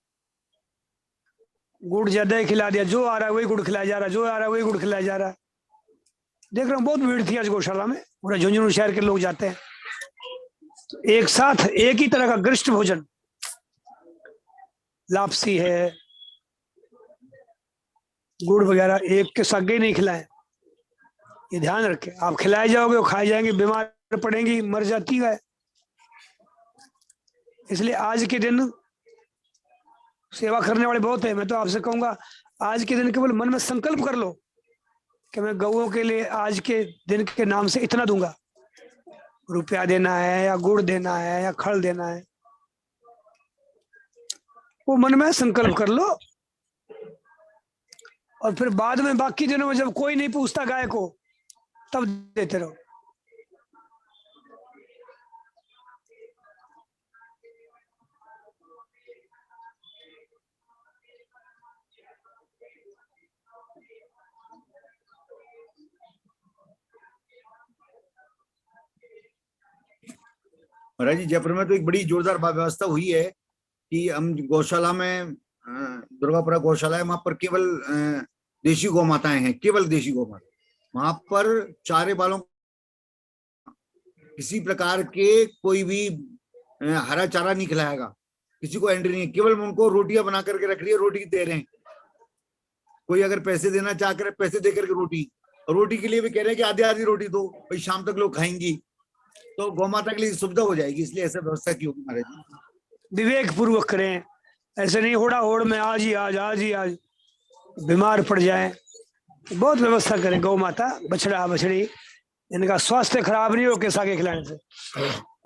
गुड़ ज्यादा ही खिला दिया, जो आ रहा है वही गुड़ खिलाया जा रहा है, जो आ रहा है वही गुड़ खिलाया जा रहा है। देख रहा हूँ बहुत भीड़ थी आज गौशाला में, पूरा झुंझुनू शहर के लोग जाते हैं। तो एक साथ एक ही तरह का गरिष्ठ भोजन, लापसी है, गुड़ वगैरह एक के साथ नहीं खिलाए, ये ध्यान रखें। आप खिलाए जाओगे वो खाए जाएंगे, बीमार पड़ेंगी, मर जाती है। इसलिए आज के दिन सेवा करने वाले बहुत है, मैं तो आपसे कहूंगा आज के दिन केवल मन में संकल्प कर लो कि मैं गौओं के लिए आज के दिन के नाम से इतना दूंगा, रुपया देना है या गुड़ देना है या खल देना है, वो मन में संकल्प कर लो। और फिर बाद में बाकी दिनों में जब कोई नहीं पूछता गाय को, तब देते रहो। महाराज जी, जयपुर में तो एक बड़ी जोरदार व्यवस्था हुई है कि हम गौशाला में, दुर्गापुरा गौशाला है, वहां पर केवल देशी गौ माताएं हैं, केवल देशी गौ माता। वहां पर चारे वालों किसी प्रकार के कोई भी हरा चारा नहीं खिलाएगा, किसी को एंट्री नहीं, केवल उनको रोटियां बना करके रख रही है, रोटी दे रहे हैं। कोई अगर पैसे देना चाह कर पैसे दे करके रोटी के लिए भी कह रहे हैं कि आधी आधी रोटी दो भाई, शाम तक लोग खाएंगी। तो गौ माता के लिए सुविधा हो जाएगी, इसलिए ऐसा व्यवस्था की होगी महाराज जी। विवेक पूर्वक करें, ऐसे नहीं होड़ा होड़ में आज ही आज बीमार पड़ जाए। बहुत व्यवस्था करें। गौ माता, बछड़ा बछड़ी, इनका स्वास्थ्य खराब नहीं हो के सागे खिलाने से।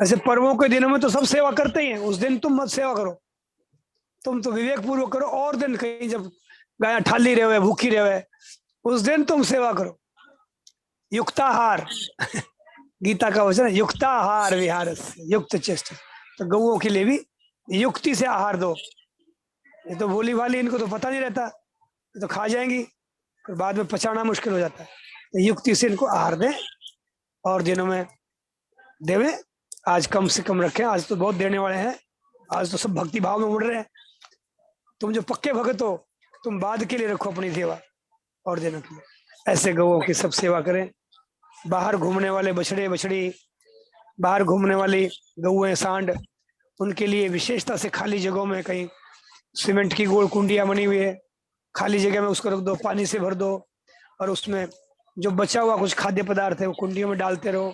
ऐसे पर्वों के दिनों में तो सब सेवा करते ही हैं, उस दिन तुम मत सेवा करो, तुम तो विवेक पूर्वक करो। और दिन कहीं जब गाय ठाली रहे, भूखी रहे, उस दिन तुम सेवा करो। युक्ताहार गीता का वचन है, युक्ताहार विहार, युक्त चेष्ट। तो गौओं के लिए भी युक्ति से आहार दो। ये तो भोली भाली, इनको तो पता नहीं रहता, ये तो खा जाएंगी, फिर बाद में पचाना मुश्किल हो जाता है। तो युक्ति से इनको आहार दें और दिनों में देवें। आज कम से कम रखें, आज तो बहुत देने वाले हैं, आज तो सब भक्ति भाव में उड़ रहे हैं। तुम जो पक्के भगत हो, तुम बाद के लिए रखो अपनी सेवा और दिनों के लिए। ऐसे गौओं की सब सेवा करें। बाहर घूमने वाले बछड़े बछड़ी, बाहर घूमने वाली गौएं सांड, उनके लिए विशेषता से खाली जगहों में कहीं सीमेंट की गोल कुंडियां बनी हुई है, खाली जगह में उसको रख दो, पानी से भर दो, और उसमें जो बचा हुआ कुछ खाद्य पदार्थ है वो कुंडियों में डालते रहो।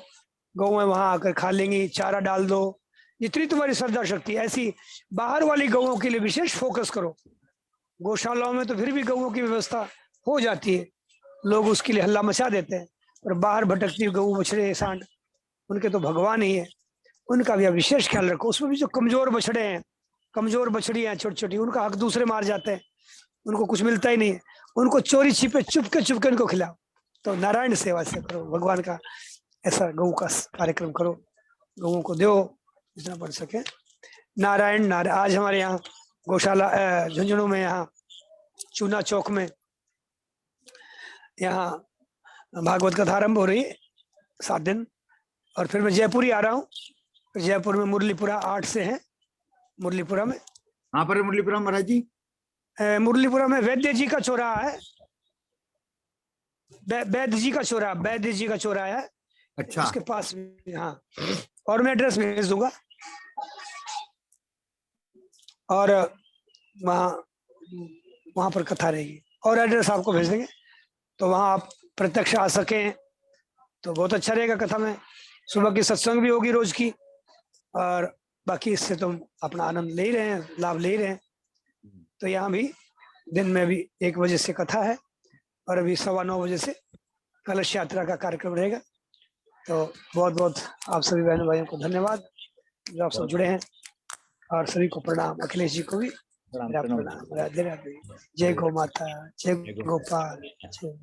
गौएं वहां आकर खा लेंगी, चारा डाल दो, जितनी तुम्हारी श्रद्धा शक्ति। ऐसी बाहर वाली गौओं के लिए विशेष फोकस करो। गौशालाओं में तो फिर भी गौओं की व्यवस्था हो जाती है, लोग उसके लिए हल्ला मचा देते हैं, और बाहर भटकती गऊ बछड़े सांड, उनके तो भगवान ही है, उनका भी विशेष ख्याल रखो। उसमें भी जो कमजोर बछड़े हैं, कमजोर बछड़ी हैं छोटी छोटी, उनका हक दूसरे मार जाते हैं, उनको कुछ मिलता ही नहीं है, उनको चोरी छिपे चुपके उनको खिलाओ। तो नारायण सेवा से करो, भगवान का ऐसा गऊ का कार्यक्रम करो, गऊ को दो जितना बढ़ सके। नारायण नारायण। आज हमारे यहाँ गौशाला झुंझुनू में, यहाँ चूना चौक में, यहाँ भागवत कथा आरंभ हो रही है 7 दिन। और फिर मैं जयपुर ही आ रहा हूँ, जयपुर में मुरलीपुरा 8 से है। मुरलीपुरा में, कहाँ पर है मुरलीपुरा महाराज जी? मुरलीपुरा में वैद्य जी का चौराहा है, वैद्य जी का चौराहा है। अच्छा, उसके पास में, हाँ। और मैं एड्रेस भेज दूंगा, और वहां पर कथा रहेगी, और एड्रेस आपको भेज देंगे, तो वहां आप प्रत्यक्ष आ सकें तो बहुत अच्छा रहेगा। कथा में सुबह की सत्संग भी होगी रोज की, और बाकी इससे तुम अपना आनंद ले ही रहे हैं, लाभ ले ही रहे हैं। तो यहाँ भी दिन में भी 1 बजे से कथा है, और अभी 9:15 बजे से कलश यात्रा का कार्यक्रम रहेगा। तो बहुत बहुत आप सभी बहनों भाइयों को धन्यवाद जो आप सब जुड़े हैं, और सभी को प्रणाम। अखिलेश जी को भी प्रणाम। राधे राधे। जय गौ माता, जय गोपाल, जय